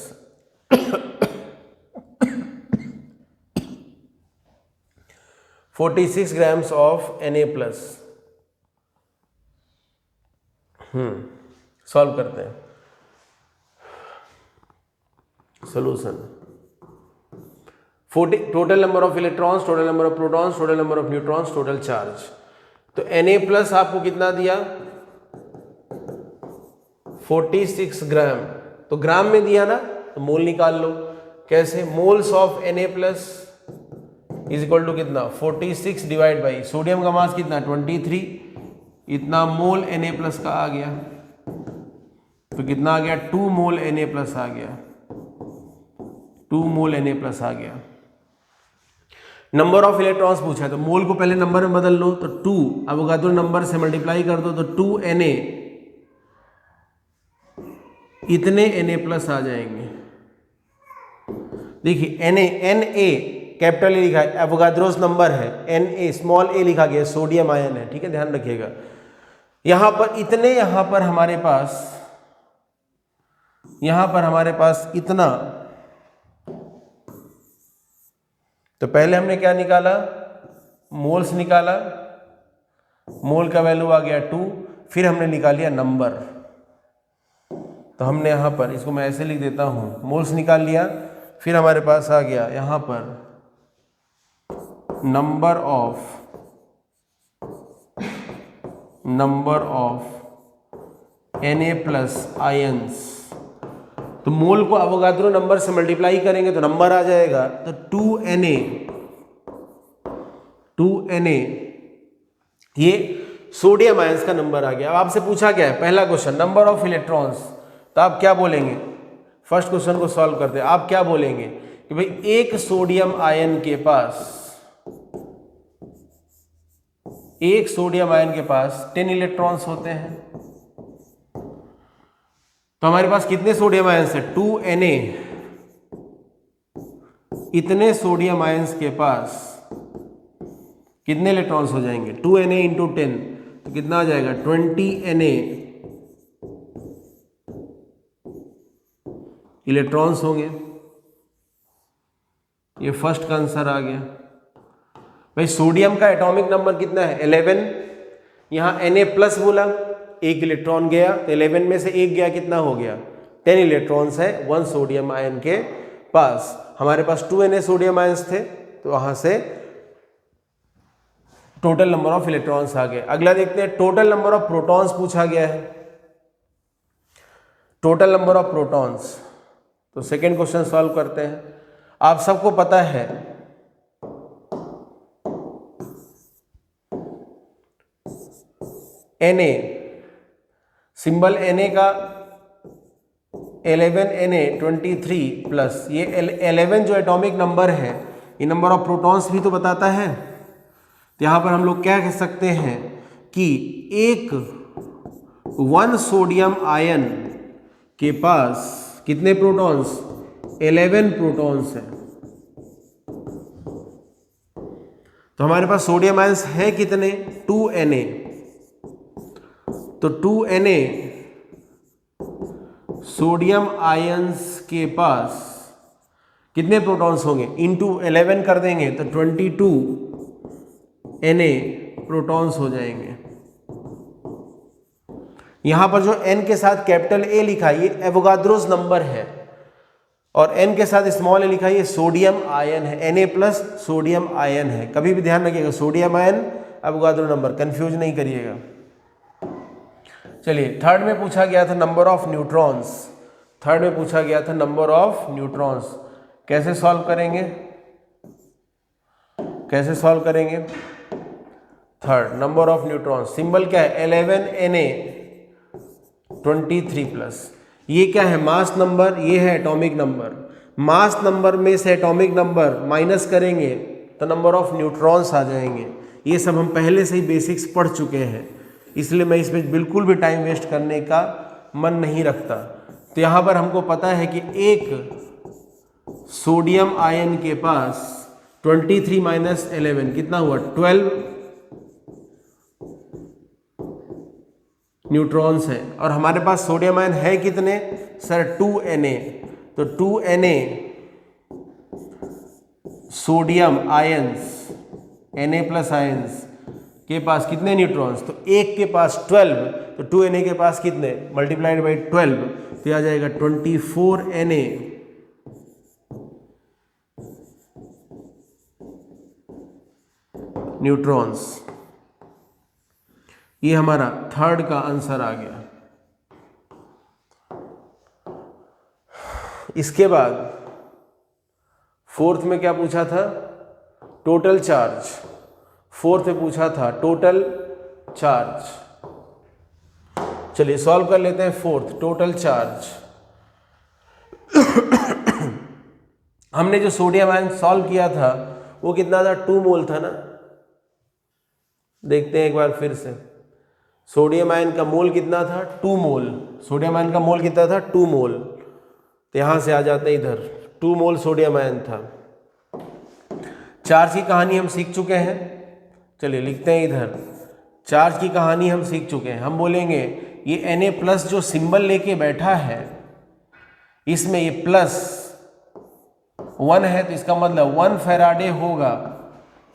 [SPEAKER 1] 46 grams of Na plus. Solve करते हैं। Solution, total number of electrons, total number of protons, total number of neutrons, total charge. तो Na प्लस आपको कितना दिया, 46 ग्राम, तो ग्राम में दिया ना, तो मोल निकाल लो। कैसे, moles of Na plus is equal to कितना, 46 डिवाइड बाई सोडियम का मास कितना 23, इतना मोल Na प्लस का आ गया, तो कितना आ गया 2 मोल Na प्लस आ गया, 2 मोल Na प्लस आ गया। नंबर ऑफ इलेक्ट्रॉन्स पूछा है तो मोल को पहले नंबर में बदल लो, तो 2 अवोगाद्रो नंबर से मल्टीप्लाई कर दो, तो 2 Na, इतने Na प्लस आ जाएंगे। देखिए Na कैपिटल ए लिखा है, एवोगाद्रोस नंबर है, Na स्मॉल a लिखा गया, सोडियम आयन है, ठीक है, ध्यान रखिएगा। यहां पर इतने, यहां पर हमारे पास इतना, तो पहले हमने क्या निकाला, मोल्स निकाला, मोल का वैल्यू आ गया 2, फिर हमने निकाल लिया नंबर, तो हमने यहां पर इसको मैं ऐसे लिख देता हूं, मोल्स निकाल लिया, फिर हमारे पास आ गया यहां पर number of Na plus ions. तो मोल को अवोगाद्रो नंबर से मल्टीप्लाई करेंगे तो नंबर आ जाएगा, तो 2Na ये सोडियम आयंस का नंबर आ गया। अब आपसे पूछा क्या है, पहला क्वेश्चन नंबर ऑफ इलेक्ट्रॉन्स, तो आप क्या बोलेंगे, फर्स्ट क्वेश्चन को सॉल्व करते हैं, आप क्या बोलेंगे कि भाई एक सोडियम आयन के पास 10 इलेक्ट्रॉन्स होते हैं। तो हमारे पास कितने सोडियम आयंस है, 2Na, इतने सोडियम आयंस के पास कितने इलेक्ट्रॉन्स हो जाएंगे, 2Na इंटू 10, तो कितना आ जाएगा 20Na इलेक्ट्रॉन्स होंगे। ये फर्स्ट का आंसर आ गया। भाई सोडियम का एटॉमिक नंबर कितना है, 11, यहां Na प्लस बोला, एक इलेक्ट्रॉन गया, तो 11 में से एक गया, कितना हो गया 10 इलेक्ट्रॉन्स है 1 सोडियम आयन के पास। हमारे पास 2Na सोडियम आयंस थे, तो वहां से टोटल नंबर ऑफ इलेक्ट्रॉन्स आ गए। अगला देखते हैं, टोटल नंबर ऑफ प्रोटॉन्स पूछा गया है, टोटल नंबर ऑफ प्रोटॉन्स। तो सेकेंड क्वेश्चन सॉल्व करते हैं। आप सबको पता है Na, सिंबल Na का 11Na 23 प्लस ये 11 जो एटॉमिक नंबर है, ये नंबर ऑफ प्रोटॉन्स भी तो बताता है। तो यहां पर हम लोग क्या कह सकते हैं कि एक 1 सोडियम आयन के पास कितने प्रोटॉन्स? 11 प्रोटॉन्स हैं। तो हमारे पास सोडियम आयंस है कितने? 2Na। तो 2Na सोडियम आयंस के पास कितने प्रोटॉन्स होंगे? इंटू 11 कर देंगे तो 22Na प्रोटॉन्स हो जाएंगे। यहां पर जो N के साथ कैपिटल A लिखा है ये एवोगाद्रोस नंबर है, और N के साथ स्मॉल a लिखा है ये सोडियम आयन है, Na प्लस सोडियम आयन है। कभी भी ध्यान रखिएगा, sodium ion Avogadro number, confuse नहीं करिएगा। चलिए, थर्ड में पूछा गया था नंबर ऑफ न्यूट्रॉन्स। थर्ड में पूछा गया था नंबर ऑफ न्यूट्रॉन्स। कैसे सॉल्व करेंगे? कैसे सॉल्व करेंगे? Third number of neutrons, symbol क्या है? 11Na 23 plus. ये क्या है? मास नंबर, ये है एटॉमिक नंबर। मास नंबर में से एटॉमिक नंबर माइनस करेंगे तो नंबर ऑफ न्यूट्रॉन्स आ जाएंगे। ये सब हम पहले से ही बेसिक्स पढ़ चुके हैं, इसलिए मैं इसमें बिल्कुल भी टाइम वेस्ट करने का मन नहीं रखता। तो यहाँ पर हमको पता है कि एक सोडियम आयन के पास 23 माइनस 11 कितना हुआ? 12 न्यूट्रॉन्स है। और हमारे पास सोडियम आयन है कितने? Sir 2Na। तो 2Na sodium ions, Na plus ions के पास कितने न्यूट्रॉन्स? तो एक के पास 12, तो 2Na के पास कितने? मल्टीप्लाइड बाई 12, तो आ जाएगा 24Na न्यूट्रॉन्स। ये हमारा थर्ड का आंसर आ गया। इसके बाद फोर्थ में क्या पूछा था? Total charge. फोर्थ में पूछा था टोटल चार्ज। चलिए सॉल्व कर लेते हैं फोर्थ, टोटल चार्ज। हमने जो सोडियम आयन सॉल्व किया था वो कितना था? 2 मोल था ना। देखते हैं एक बार फिर से, सोडियम आयन का मोल कितना था? 2 मोल। सोडियम आयन का मोल कितना था? 2 मोल। तो यहां से आ जाते हैं इधर, 2 मोल सोडियम आयन था। चार्ज की कहानी हम सीख चुके हैं। चलिए लिखते हैं इधर, चार्ज की कहानी हम सीख चुके हैं। हम बोलेंगे ये Na प्लस जो सिंबल लेके बैठा है, इसमें ये प्लस 1 है, तो इसका मतलब 1 फैराडे होगा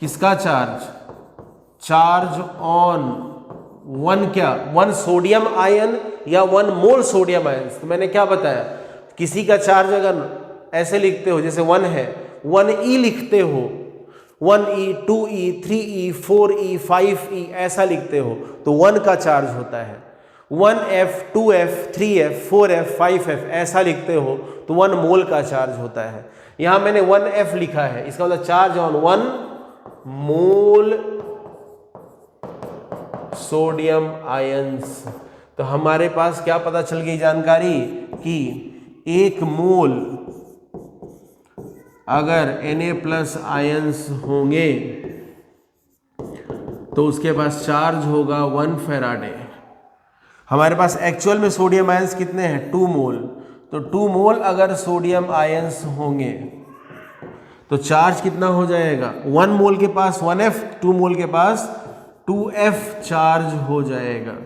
[SPEAKER 1] किसका चार्ज? चार्ज ऑन 1 क्या? 1 सोडियम आयन या 1 मोल सोडियम आयन। तो मैंने क्या बताया, किसी का चार्ज अगर ऐसे लिखते हो, जैसे 1 है, 1e लिखते हो, 1e 2e 3e 4e 5e ऐसा लिखते हो, तो 1 का चार्ज होता है। 1f 2f 3f 4f 5f ऐसा लिखते हो तो 1 मोल का चार्ज होता है। यहां मैंने 1f लिखा है, इसका मतलब charge on 1 mole sodium ions. तो हमारे पास क्या पता चल गई जानकारी कि 1 मोल अगर Na प्लस आयंस होंगे तो उसके पास चार्ज होगा 1 फैराडे। हमारे पास एक्चुअल में सोडियम आयंस कितने हैं? 2 मोल। तो 2 मोल अगर सोडियम आयंस होंगे तो चार्ज कितना हो जाएगा? 1 मोल के पास 1f, 2 मोल के पास 2f चार्ज हो जाएगा।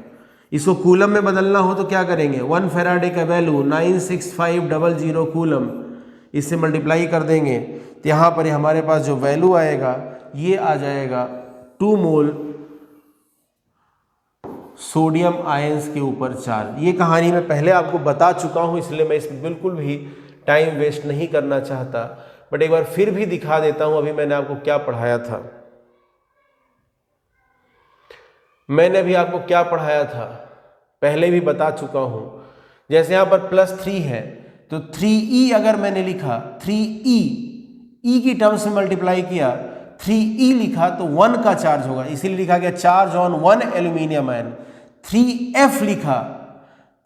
[SPEAKER 1] इसको कूलम में बदलना हो तो क्या करेंगे? 1 फैराडे का वैल्यू 96500 कूलम, इससे मल्टीप्लाई कर देंगे तो यहाँ पर हमारे पास जो वैल्यू आएगा ये आ जाएगा 2 मोल सोडियम आयंस के ऊपर चार्ज। ये कहानी मैं पहले आपको बता चुका हूँ, इसलिए मैं इसमें बिल्कुल भी टाइम वेस्ट नहीं करना चाहता, बट एक बार फिर भी दिखा देता हूँ अभी मैंने आपको क्या पढ़ाया था। मैंने भी आपको क्या पढ़ाया था पहले भी बता चुका हूं। जैसे यहां पर +3 है तो 3e अगर मैंने लिखा, 3e e की टर्म्स में मल्टीप्लाई किया, 3e लिखा तो 1 का चार्ज होगा, इसीलिए लिखा गया charge on 1 aluminium ion. 3f लिखा,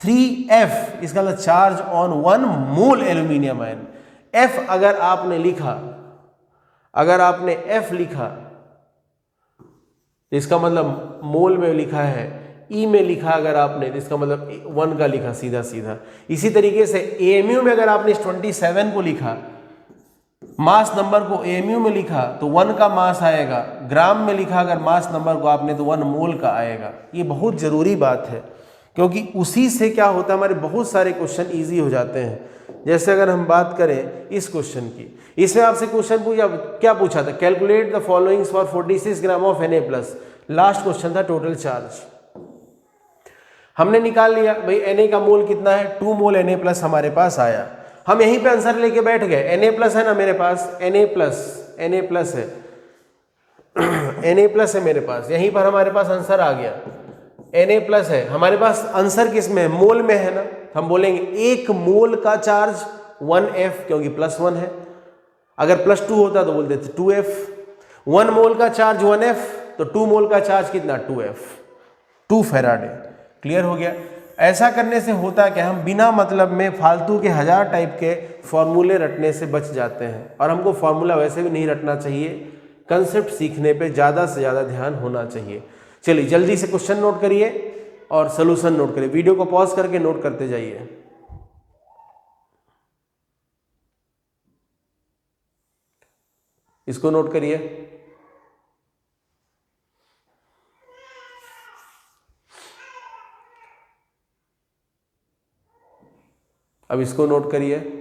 [SPEAKER 1] 3f इसका मतलब charge on 1 mole aluminium ion. f अगर आपने लिखा, अगर आपने f लिखा इसका मतलब मोल में लिखा है, ई में लिखा अगर आपने तो इसका मतलब 1 का लिखा सीधा सीधा। इसी तरीके से एएमयू में अगर आपने इस 27 को लिखा, मास नंबर को एएमयू में लिखा तो 1 का मास आएगा, ग्राम में लिखा अगर मास नंबर को आपने तो 1 मोल का आएगा। ये बहुत ज़रूरी बात है क्योंकि उसी से क्या होता है, हमारे बहुत सारे क्वेश्चन ईजी हो जाते हैं। जैसे अगर हम बात करें इस क्वेश्चन की, इसमें आपसे क्वेश्चन पूछा, क्या पूछा था, calculate the followings for 46 gram of Na+। Last question था टोटल चार्ज। हमने निकाल लिया भाई Na का मोल कितना है, 2 मोल Na+ हमारे पास आया। हम यहीं पे आंसर लेके बैठ गए, Na+ है ना मेरे पास, Na+ है Na+ है मेरे पास, यहीं पर हमारे पास आंसर आ गया, Na+ है हमारे पास। आंसर किस में है, मोल में है ना। हम बोलेंगे 1 मोल का चार्ज 1F, क्योंकि +1 है। अगर +2 होता तो बोलते थे 2F। 1 मोल का चार्ज 1F, तो 2 मोल का चार्ज कितना, 2F, 2 फैराडे। क्लियर हो गया। ऐसा करने से होता है कि हम बिना मतलब में फालतू के 1000 टाइप के फॉर्मूले रटने से बच जाते हैं, और हमको फॉर्मूला वैसे भी नहीं रटना चाहिए। कंसेप्ट सीखने पे ज़्यादा से ज़्यादा ध्यान होना चाहिए। चलिए जल्दी से क्वेश्चन नोट करिए और सोल्यूशन नोट करिए, वीडियो को पॉज करके नोट करते जाइए। इसको नोट करिए। अब इसको नोट करिए।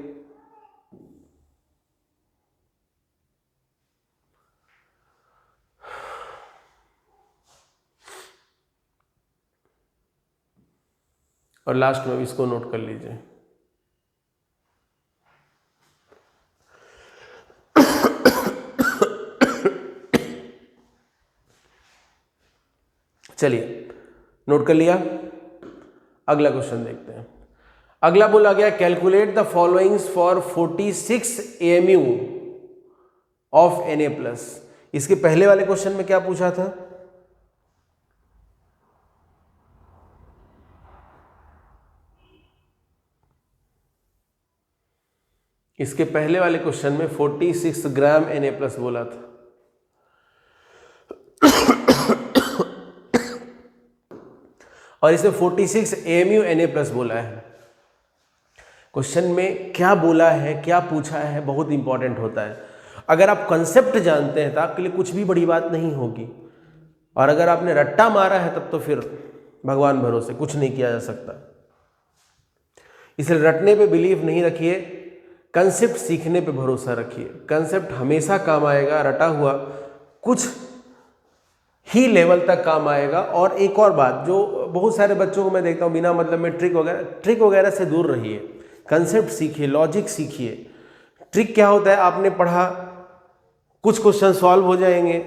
[SPEAKER 1] और लास्ट में इसको नोट कर लीजिए। चलिए नोट कर लिया, अगला क्वेश्चन देखते हैं। अगला बोला गया calculate the followings for 46 AMU of Na+। इसके पहले वाले क्वेश्चन में क्या पूछा था, इसके पहले वाले क्वेश्चन में 46 ग्राम Na+ बोला था। और इसमें 46 AMU Na+ बोला है। क्वेश्चन में क्या बोला है, क्या पूछा है, बहुत इंपॉर्टेंट होता है। अगर आप कंसेप्ट जानते हैं तो आपके लिए कुछ भी बड़ी बात नहीं होगी, और अगर आपने रट्टा मारा है तब तो फिर भगवान भरोसे कुछ नहीं किया जा सकता। इसलिए रटने पे बिलीव नहीं रखिए, कंसेप्ट सीखने पे भरोसा रखिए। कंसेप्ट हमेशा काम आएगा, रटा हुआ कुछ ही लेवल तक काम आएगा। और एक और बात, जो बहुत सारे बच्चों को मैं देखता हूँ बिना मतलब में ट्रिक वगैरह से दूर रहिए, कंसेप्ट सीखिए, लॉजिक सीखिए। ट्रिक क्या होता है, आपने पढ़ा, कुछ क्वेश्चन सॉल्व हो जाएंगे,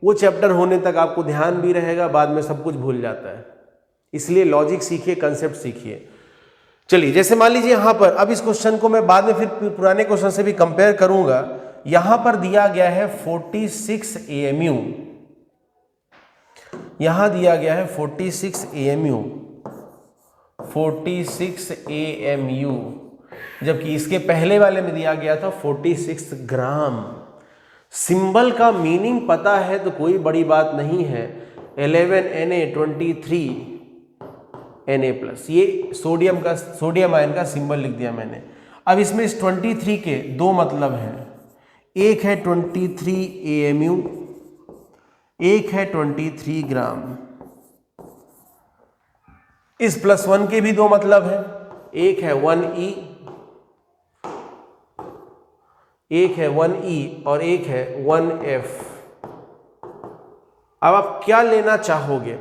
[SPEAKER 1] वो चैप्टर होने तक आपको ध्यान भी रहेगा, बाद में सब कुछ भूल जाता है। इसलिए लॉजिक सीखिए, कंसेप्ट सीखिए। चलिए जैसे मान लीजिए यहाँ पर, अब इस क्वेश्चन को मैं बाद में फिर पुराने क्वेश्चन से भी कंपेयर करूंगा। यहाँ पर दिया गया है 46 AMU, यहाँ दिया गया है 46 AMU, 46 AMU, जबकि इसके पहले वाले में दिया गया था 46 ग्राम। सिंबल का मीनिंग पता है तो कोई बड़ी बात नहीं है। 11 Na 23 Na+, ये सोडियम आयन का सिंबल लिख दिया मैंने। अब इसमें इस 23 के दो मतलब हैं, एक है 23 AMU, एक है 23 ग्राम। इस +1 के भी दो मतलब हैं, एक है 1E, एक है 1E और एक है 1F। अब आप क्या लेना चाहोगे,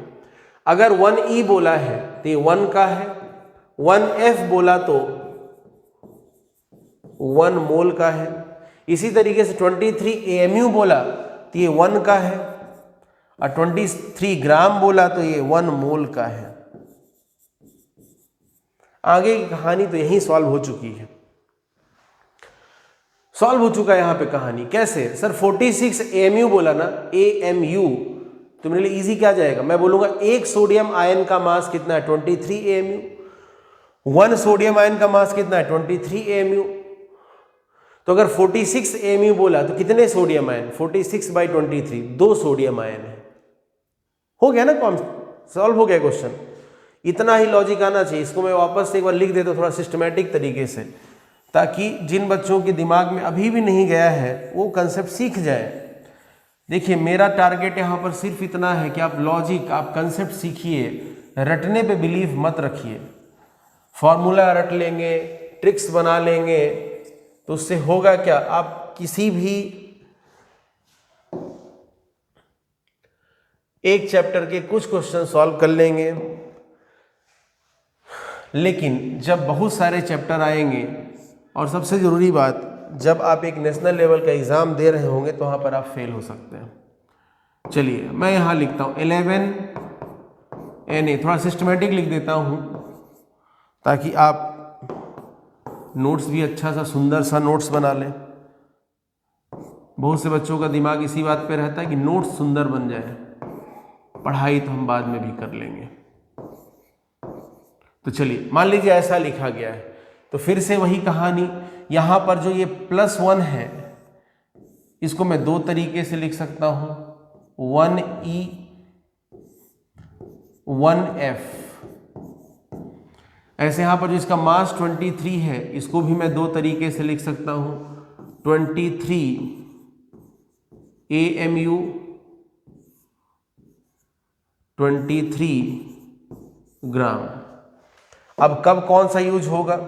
[SPEAKER 1] अगर 1E बोला है तो ये 1 का है, 1F बोला तो 1 मोल का है। इसी तरीके से 23 AMU बोला तो ये 1 का है, और 23 ग्राम बोला तो ये 1 मोल का है। आगे की कहानी तो यहीं सॉल्व हो चुकी है, सॉल्व हो चुका है यहाँ पे कहानी। कैसे सर, 46 AMU बोला ना, AMU, तो मेरे लिए इजी क्या जाएगा, मैं बोलूंगा एक सोडियम आयन का मास कितना है, 23 AMU। 1 सोडियम आयन का मास कितना है, 23 AMU। तो अगर 46 AMU बोला तो कितने सोडियम आयन, 46/23, 2 सोडियम आयन है। हो गया ना सॉल्व हो गया क्वेश्चन। इतना ही लॉजिक आना चाहिए। इसको मैं वापस से एक बार लिख देता हूँ थोड़ा सिस्टमेटिक तरीके से, ताकि जिन बच्चों के दिमाग में अभी भी नहीं गया है वो कंसेप्ट सीख जाए। देखिए मेरा टारगेट यहाँ पर सिर्फ इतना है कि आप लॉजिक, आप कंसेप्ट सीखिए, रटने पे बिलीव मत रखिए। फॉर्मूला रट लेंगे, ट्रिक्स बना लेंगे तो उससे होगा क्या, आप किसी भी एक चैप्टर के कुछ क्वेश्चन सॉल्व कर लेंगे, लेकिन जब बहुत सारे चैप्टर आएंगे और सबसे ज़रूरी बात, जब आप एक नेशनल लेवल का एग्ज़ाम दे रहे होंगे तो वहाँ पर आप फेल हो सकते हैं। चलिए मैं यहाँ लिखता हूँ 11 NA, थोड़ा सिस्टमेटिक लिख देता हूँ ताकि आप नोट्स भी अच्छा सा सुंदर सा नोट्स बना लें। बहुत से बच्चों का दिमाग इसी बात पे रहता है कि नोट्स सुंदर बन जाए, पढ़ाई तो हम बाद में भी कर लेंगे। तो चलिए मान लीजिए ऐसा लिखा गया है, तो फिर से वही कहानी, यहाँ पर जो ये +1 है इसको मैं दो तरीके से लिख सकता हूँ, 1E 1F। ऐसे यहाँ पर जो इसका मास 23 है इसको भी मैं दो तरीके से लिख सकता हूँ, 23 AMU 23 ग्राम। अब कब कौन सा यूज होगा,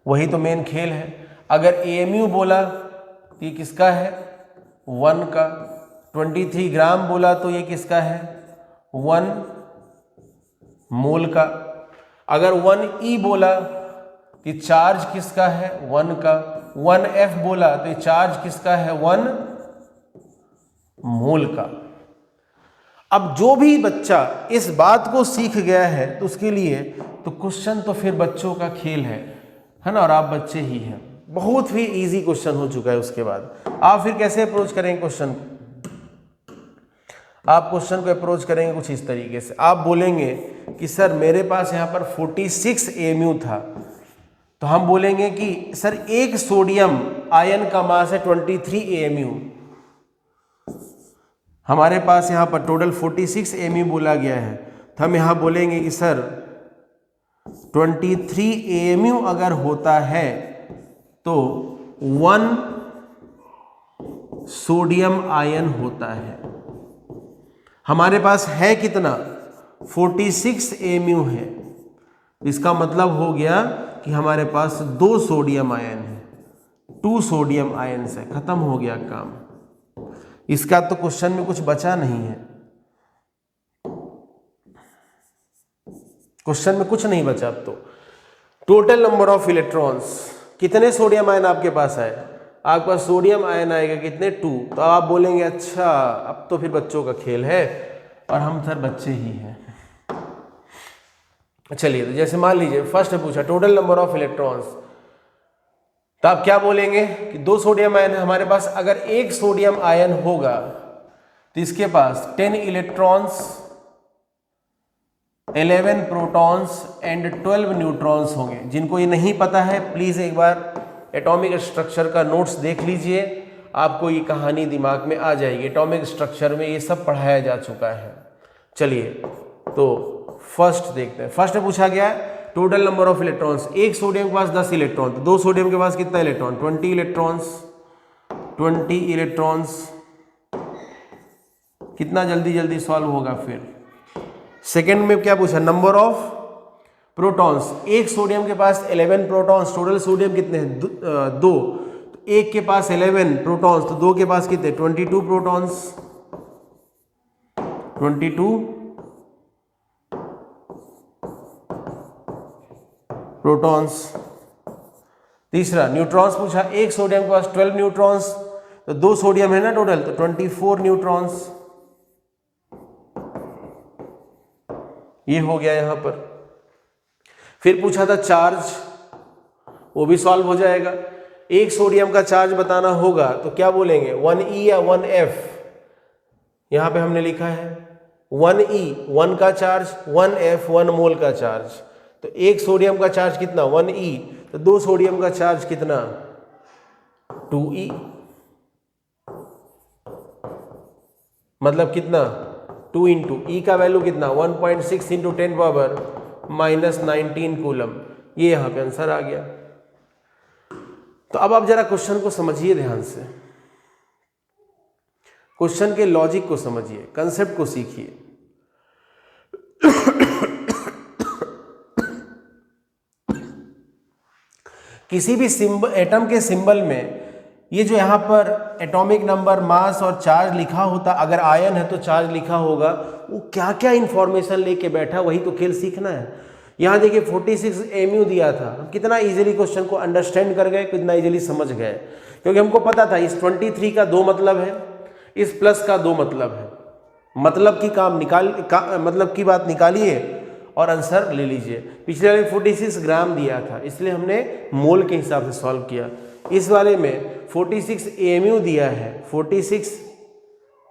[SPEAKER 1] वही तो मेन खेल है। अगर AMU बोला तो ये किसका है, 1 का। 23 ग्राम बोला तो ये किसका है, 1 मोल का। अगर 1E बोला तो ये चार्ज किसका है, 1 का। 1F बोला तो ये चार्ज किसका है, 1 मोल का। अब जो भी बच्चा इस बात को सीख गया है तो उसके लिए तो क्वेश्चन तो फिर बच्चों का खेल है ना, और आप बच्चे ही हैं। बहुत ही इजी क्वेश्चन हो चुका है। उसके बाद आप फिर कैसे अप्रोच करेंगे क्वेश्चन को, आप क्वेश्चन को अप्रोच करेंगे कुछ इस तरीके से। आप बोलेंगे कि सर मेरे पास यहाँ पर 46 AMU था, तो हम बोलेंगे कि सर एक सोडियम आयन का मास है 23 AMU। हमारे पास यहाँ पर टोटल 46 AMU बोला गया है, तो हम यहाँ बोलेंगे कि सर 23 AMU अगर होता है तो 1 सोडियम आयन होता है। हमारे पास है कितना, 46 AMU है। इसका मतलब हो गया कि हमारे पास 2 सोडियम आयन है, 2 सोडियम आयन से खत्म हो गया काम। इसका तो क्वेश्चन में कुछ बचा नहीं है, क्वेश्चन में कुछ नहीं बचा। अब तो टोटल नंबर ऑफ इलेक्ट्रॉन्स, कितने सोडियम आयन आपके पास आए, आपके पास सोडियम आयन आएगा कितने, 2। तो आप बोलेंगे अच्छा अब तो फिर बच्चों का खेल है, और हम सर बच्चे ही हैं। चलिए तो जैसे मान लीजिए फर्स्ट पूछा टोटल नंबर ऑफ इलेक्ट्रॉन्स, तो आप क्या बोलेंगे कि 2 सोडियम आयन है हमारे पास। अगर एक सोडियम आयन होगा तो इसके पास 10 इलेक्ट्रॉन्स, 11 प्रोटॉन्स एंड 12 न्यूट्रॉन्स होंगे। जिनको ये नहीं पता है प्लीज एक बार एटॉमिक स्ट्रक्चर का नोट्स देख लीजिए, आपको ये कहानी दिमाग में आ जाएगी। एटॉमिक स्ट्रक्चर में ये सब पढ़ाया जा चुका है। चलिए तो फर्स्ट देखते हैं। फर्स्ट में पूछा गया है टोटल नंबर ऑफ इलेक्ट्रॉन्स, एक सोडियम के पास 10 इलेक्ट्रॉन, तो 2 सोडियम के पास कितना इलेक्ट्रॉन, 20 इलेक्ट्रॉन्स। 20 इलेक्ट्रॉन्स कितना जल्दी जल्दी सॉल्व होगा। फिर सेकेंड में क्या पूछा, नंबर ऑफ प्रोटॉन्स, एक सोडियम के पास 11 प्रोटॉन्स, टोटल सोडियम कितने हैं 2, तो एक के पास 11 प्रोटॉन्स, तो 2 के पास कितने 22 प्रोटॉन्स, 22 प्रोटॉन्स। तीसरा न्यूट्रॉन्स पूछा, एक सोडियम के पास 12 न्यूट्रॉन्स, तो 2 सोडियम है ना टोटल, तो 24 न्यूट्रॉन्स। ये हो गया यहां पर। फिर पूछा था चार्ज, वो भी सॉल्व हो जाएगा। एक सोडियम का चार्ज बताना होगा तो क्या बोलेंगे 1E या 1F। यहां पे हमने लिखा है 1E 1 का चार्ज, 1F 1 मोल का चार्ज। तो एक सोडियम का चार्ज कितना 1E, तो 2 सोडियम का चार्ज कितना 2E, मतलब कितना 2 इंटू ई का वैल्यू कितना 1.6 इंटू 10 पावर -19 कूलम। ये यहाँ पे आंसर आ गया। तो अब आप जरा क्वेश्चन को समझिए ध्यान से, क्वेश्चन के लॉजिक को समझिए, कंसेप्ट को सीखिए। किसी भी सिंबल, एटम के सिंबल में ये जो यहाँ पर एटॉमिक नंबर, मास और चार्ज लिखा होता, अगर आयन है तो चार्ज लिखा होगा, वो क्या क्या इंफॉर्मेशन लेके बैठा, वही तो खेल सीखना है। यहाँ देखिए 46 mu दिया था, हम कितना इजीली क्वेश्चन को अंडरस्टैंड कर गए, कितना इजीली समझ गए, क्योंकि हमको पता था इस 23 का 2 मतलब है, इस प्लस का 2 मतलब है। मतलब की मतलब की बात निकालिए और आंसर ले लीजिए। पिछले वाले 46 ग्राम दिया था, इसलिए हमने मोल के हिसाब से सॉल्व किया। इस वाले में 46 AMU दिया है, 46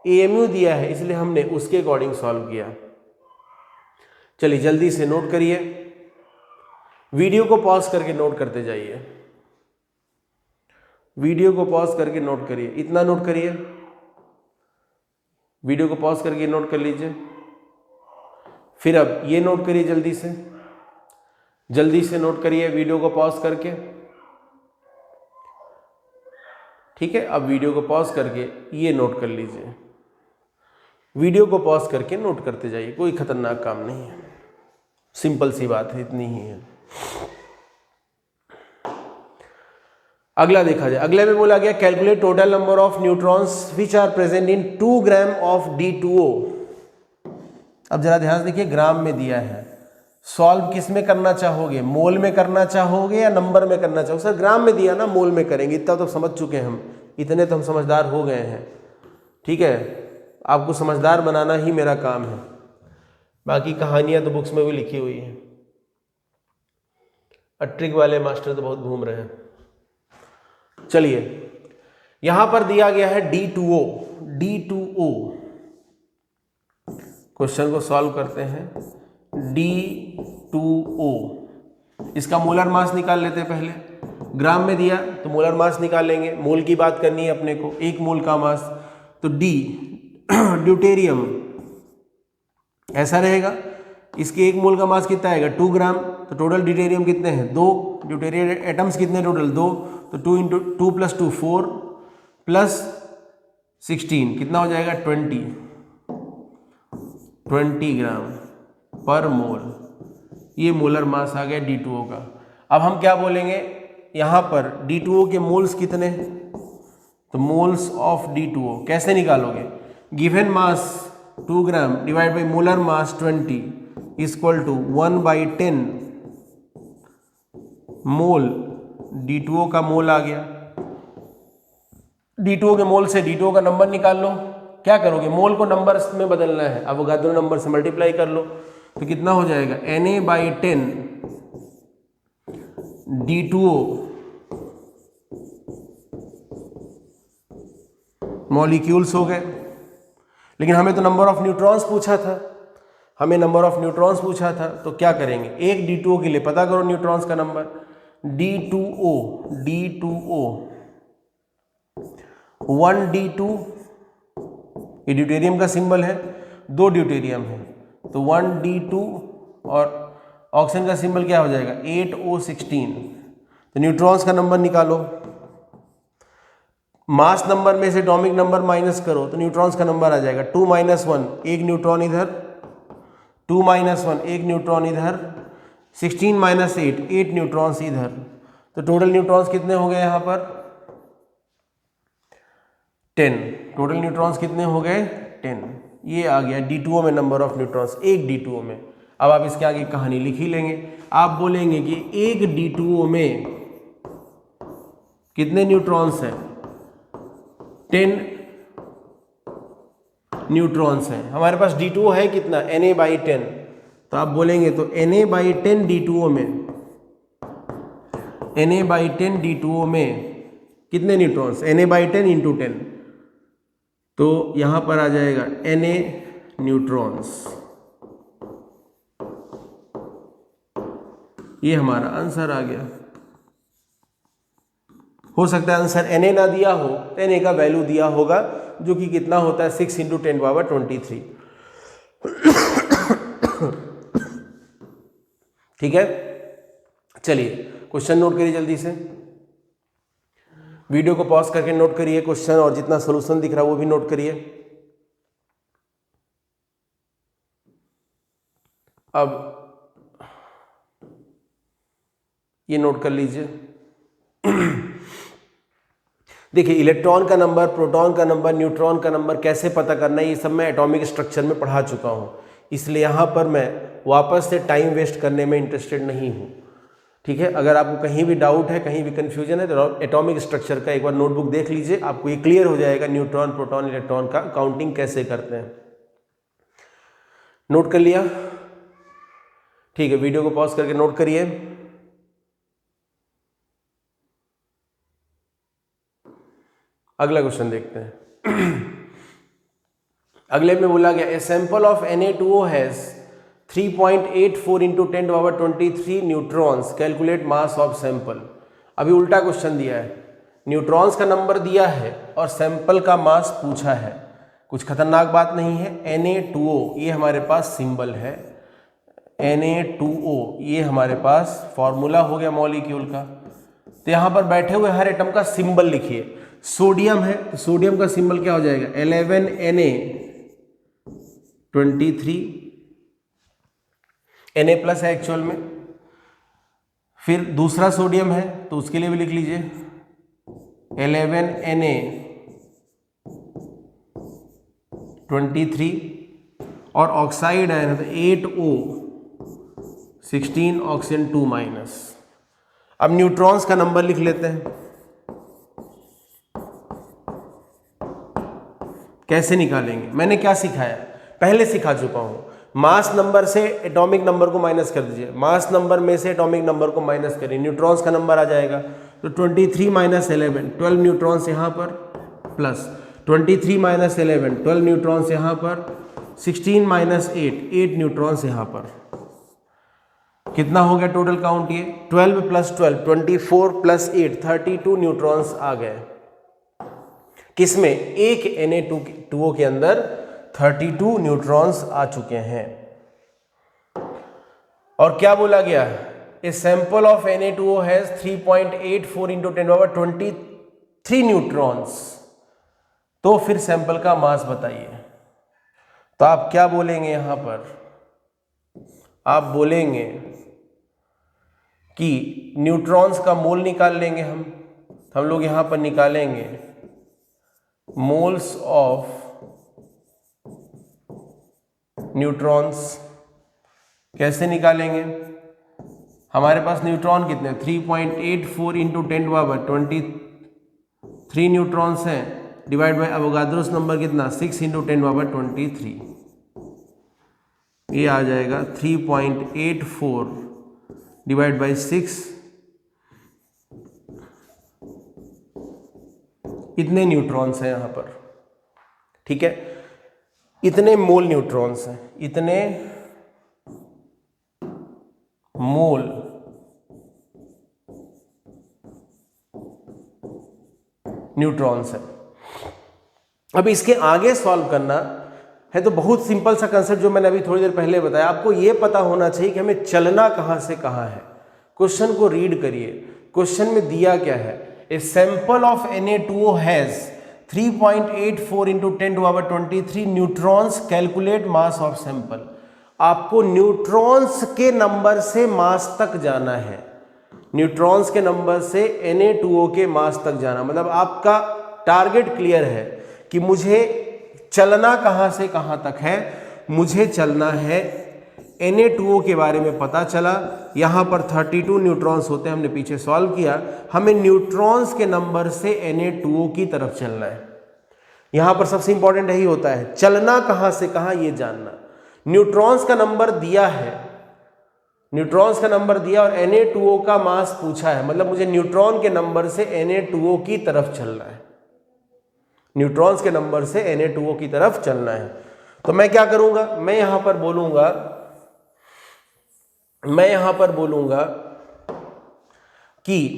[SPEAKER 1] AMU दिया है, इसलिए हमने उसके अकॉर्डिंग सॉल्व किया। चलिए जल्दी से नोट करिए, वीडियो को पॉज करके नोट करते जाइए, वीडियो को पॉज करके नोट करिए, इतना नोट करिए, वीडियो को पॉज करके नोट कर लीजिए। फिर अब ये नोट करिए, जल्दी से नोट करिए वीडियो को पॉज करके। ठीक है, अब वीडियो को पॉज करके ये नोट कर लीजिए, वीडियो को पॉज करके नोट करते जाइए, कोई खतरनाक काम नहीं है, सिंपल सी बात है, इतनी ही है। अगला देखा जाए, अगले में बोला गया calculate total number of neutrons which are present in 2 gram of D2O। अब जरा ध्यान से देखिए, ग्राम में दिया है, सॉल्व किस में करना चाहोगे, मोल में करना चाहोगे या नंबर में करना चाहोगे? सर ग्राम में दिया ना, मोल में करेंगे, इतना तो समझ चुके हैं हम, इतने तो हम समझदार हो गए हैं। ठीक है, आपको समझदार बनाना ही मेरा काम है, बाकी कहानियां तो बुक्स में भी लिखी हुई हैं। ट्रिक वाले मास्टर तो बहुत घूम रहे हैं। चलिए, यहां पर दिया गया है D2O। क्वेश्चन को सॉल्व करते हैं। D2O, इसका मोलर मास निकाल लेते हैं पहले। ग्राम में दिया तो मोलर मास निकालेंगे, मोल की बात करनी है अपने को, 1 मोल का मास। तो ड्यूटेरियम ऐसा रहेगा, इसके 1 मोल का मास कितना आएगा 2 ग्राम। तो टोटल ड्यूटेरियम कितने हैं 2, ड्यूटेरियम एटम्स कितने टोटल 2, तो 2 इंटू 2 + 2 4 प्लस 16 कितना हो जाएगा 20 ग्राम पर मोल। ये मोलर मास आ गया D2O का। अब हम क्या बोलेंगे, यहाँ पर D2O के मोल्स कितने, तो मोल्स ऑफ D2O कैसे निकालोगे, given mass 2 gram divide by molar mass 20 equal to 1/10 mole. D2O का मोल आ गया, D2O के मोल से D2O का नंबर निकाल लो। क्या करोगे, मोल को नंबर में बदलना है, अवोगाद्रो नंबर से मल्टीप्लाई कर लो, तो कितना हो जाएगा Na/10 D2O मॉलिक्यूल्स हो गए। लेकिन हमें तो नंबर ऑफ न्यूट्रॉन्स पूछा था, तो क्या करेंगे, एक D2O के लिए पता करो न्यूट्रॉन्स का नंबर, D2O 1D2, ये ड्यूटेरियम का सिंबल है, 2 ड्यूटेरियम है, तो 1D2 और ऑक्सीजन का सिंबल क्या हो जाएगा 8O16। तो न्यूट्रॉन्स का नंबर निकालो, मास नंबर में से एटॉमिक नंबर माइनस करो तो न्यूट्रॉन्स का नंबर आ जाएगा 2 - 1, एक न्यूट्रॉन इधर, 2 - 1 एक न्यूट्रॉन इधर, 16 - 8 न्यूट्रॉन्स इधर। तो टोटल न्यूट्रॉन्स कितने हो गए यहाँ पर 10, टोटल न्यूट्रॉन्स कितने हो गए 10। ये आ गया D2O में नंबर ऑफ न्यूट्रॉन्स, एक D2O में। अब आप इसके आगे कहानी लिख ही लेंगे, आप बोलेंगे कि एक D2O में कितने न्यूट्रॉन्स हैं 10 न्यूट्रॉन्स हैं। हमारे पास D2O है कितना Na/10, तो आप बोलेंगे तो Na/10 D2O में कितने न्यूट्रॉन्स, Na/10 इंटू 10, तो यहां पर आ जाएगा Na न्यूट्रॉन्स। ये हमारा आंसर आ गया। हो सकता है आंसर Na ना दिया हो, Na का वैल्यू दिया होगा जो कि कितना होता है 6 × 10⁻23। ठीक है, चलिए क्वेश्चन नोट करिए जल्दी से, वीडियो को पॉज करके नोट करिए क्वेश्चन, और जितना सॉल्यूशन दिख रहा है वो भी नोट करिए। अब ये नोट कर लीजिए। देखिए, इलेक्ट्रॉन का नंबर, प्रोटॉन का नंबर, न्यूट्रॉन का नंबर कैसे पता करना है, ये सब मैं एटॉमिक स्ट्रक्चर में पढ़ा चुका हूँ, इसलिए यहाँ पर मैं वापस से टाइम वेस्ट करने में इंटरेस्टेड नहीं हूँ। ठीक है, अगर आपको कहीं भी डाउट है, कहीं भी कन्फ्यूजन है, तो एटॉमिक स्ट्रक्चर का एक बार नोटबुक देख लीजिए, आपको ये क्लियर हो जाएगा न्यूट्रॉन, प्रोटॉन, इलेक्ट्रॉन का काउंटिंग कैसे करते हैं। नोट कर लिया? ठीक है, वीडियो को पॉज करके नोट करिए। अगला क्वेश्चन देखते हैं। अगले में बोला गया, a sample of Na2O has 3.84 into 10⁻23 neutrons, calculate mass of sample. अभी उल्टा क्वेश्चन दिया है, न्यूट्रॉन्स का नंबर दिया है और सैंपल का मास पूछा है। कुछ खतरनाक बात नहीं है। Na2O ये हमारे पास सिंबल है, Na2O ये हमारे पास फॉर्मूला हो गया मॉलिक्यूल का। तो यहाँ पर बैठे हुए हर एटम का सिंबल लिखिए। सोडियम है तो सोडियम का सिंबल क्या हो जाएगा, 11Na23, Na प्लस है एक्चुअल में। फिर दूसरा सोडियम है तो उसके लिए भी लिख लीजिए 11Na23, और ऑक्साइड है तो 8O 16 ऑक्सीजन 2 माइनस। अब न्यूट्रॉन्स का नंबर लिख लेते हैं। कैसे निकालेंगे, मैंने क्या सिखाया, पहले सिखा चुका हूं। मास नंबर से एटॉमिक नंबर को माइनस कर दीजिए, मास नंबर में से एटॉमिक नंबर को माइनस करिए, न्यूट्रॉन्स का नंबर आ जाएगा। तो 23 माइनस 11, 12 न्यूट्रॉन्स यहाँ पर, प्लस 23 माइनस 11, 12 न्यूट्रॉन्स यहाँ पर, 16 माइनस 8, 8 न्यूट्रॉन्स यहाँ पर। कितना हो गया टोटल काउंट, ये 12 प्लस 12, 24 प्लस 8, 32 न्यूट्रॉन्स आ गए। किसमें, एक Na2O के अंदर 32 न्यूट्रॉन्स आ चुके हैं। और क्या बोला गया, a sample of Na2O has 3.84 into 10⁻23 neutrons. तो फिर सैंपल का मास बताइए। तो आप क्या बोलेंगे यहां पर, आप बोलेंगे कि न्यूट्रॉन्स का मोल निकाल लेंगे हम लोग यहां पर निकालेंगे मोल्स ऑफ न्यूट्रॉन्स। कैसे निकालेंगे, हमारे पास न्यूट्रॉन कितने, 3.84 इंटू 10⁻23 न्यूट्रॉन्स हैं, डिवाइड बाय अवोगाद्रोस नंबर कितना, 6 इंटू 10⁻23। ये आ जाएगा 3.84 डिवाइड बाय 6, इतने न्यूट्रॉन्स हैं यहां पर। ठीक है, इतने मोल न्यूट्रॉन्स हैं, इतने मोल न्यूट्रॉन्स हैं। अब इसके आगे सॉल्व करना है तो बहुत सिंपल सा कंसेप्ट जो मैंने अभी थोड़ी देर पहले बताया, आपको यह पता होना चाहिए कि हमें चलना कहां से कहां है। क्वेश्चन को रीड करिए, क्वेश्चन में दिया क्या है, a sample of Na2O has 3.84 into 10⁻23 neutrons, calculate mass of sample. आपको न्यूट्रॉन्स के नंबर से मास तक जाना है, न्यूट्रॉन्स के नंबर से Na2O के मास तक जाना, मतलब आपका टारगेट क्लियर है कि मुझे चलना कहां से कहां तक है। मुझे चलना है, Na2O के बारे में पता चला, यहां पर 32 न्यूट्रॉन्स होते हैं, हमने पीछे सॉल्व किया, हमें न्यूट्रॉन्स के नंबर से Na2O की तरफ चलना है। यहां पर सबसे इंपॉर्टेंट यही होता है, चलना कहां से कहां ये जानना। न्यूट्रॉन्स का नंबर दिया है, न्यूट्रॉन्स का नंबर दिया और Na2O का मास पूछा है, मतलब मुझे न्यूट्रॉन के नंबर से Na2O की तरफ चलना है, न्यूट्रॉन्स के नंबर से Na2O की तरफ चलना है। तो मैं क्या करूंगा, मैं यहां पर बोलूंगा कि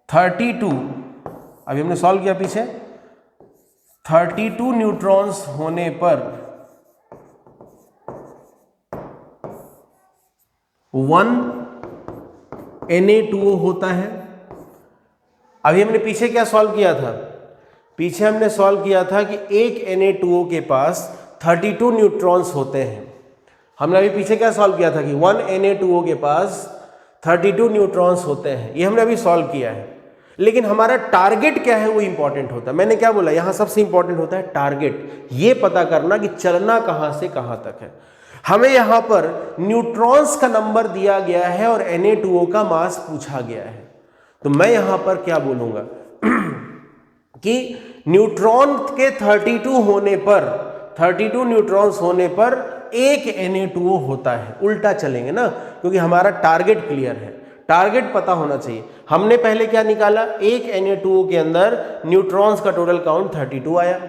[SPEAKER 1] 32, अभी हमने सॉल्व किया पीछे, 32 न्यूट्रॉन्स होने पर 1 Na2O होता है। अभी हमने पीछे क्या सॉल्व किया था? पीछे हमने सॉल्व किया था कि एक Na2O के पास 32 न्यूट्रॉन्स होते हैं। हमने अभी पीछे क्या सॉल्व किया था कि 1 Na2O के पास 32 न्यूट्रॉन्स होते हैं। ये हमने अभी सॉल्व किया है, लेकिन हमारा टारगेट क्या है वो इंपॉर्टेंट होता है। मैंने क्या बोला, यहां सबसे इंपॉर्टेंट होता है टारगेट, ये पता करना कि चलना कहां से कहां तक है। हमें यहां पर न्यूट्रॉन्स का नंबर दिया गया है और Na2O का मास पूछा गया है, तो मैं यहां पर क्या बोलूंगा कि न्यूट्रॉन के 32 होने पर, 32 न्यूट्रॉन्स होने पर एक Na2O होता है। उल्टा चलेंगे ना, क्योंकि हमारा टारगेट क्लियर है, टारगेट पता होना चाहिए। हमने पहले क्या निकाला, एक Na2O के अंदर न्यूट्रॉन्स का टोटल काउंट 32 आया,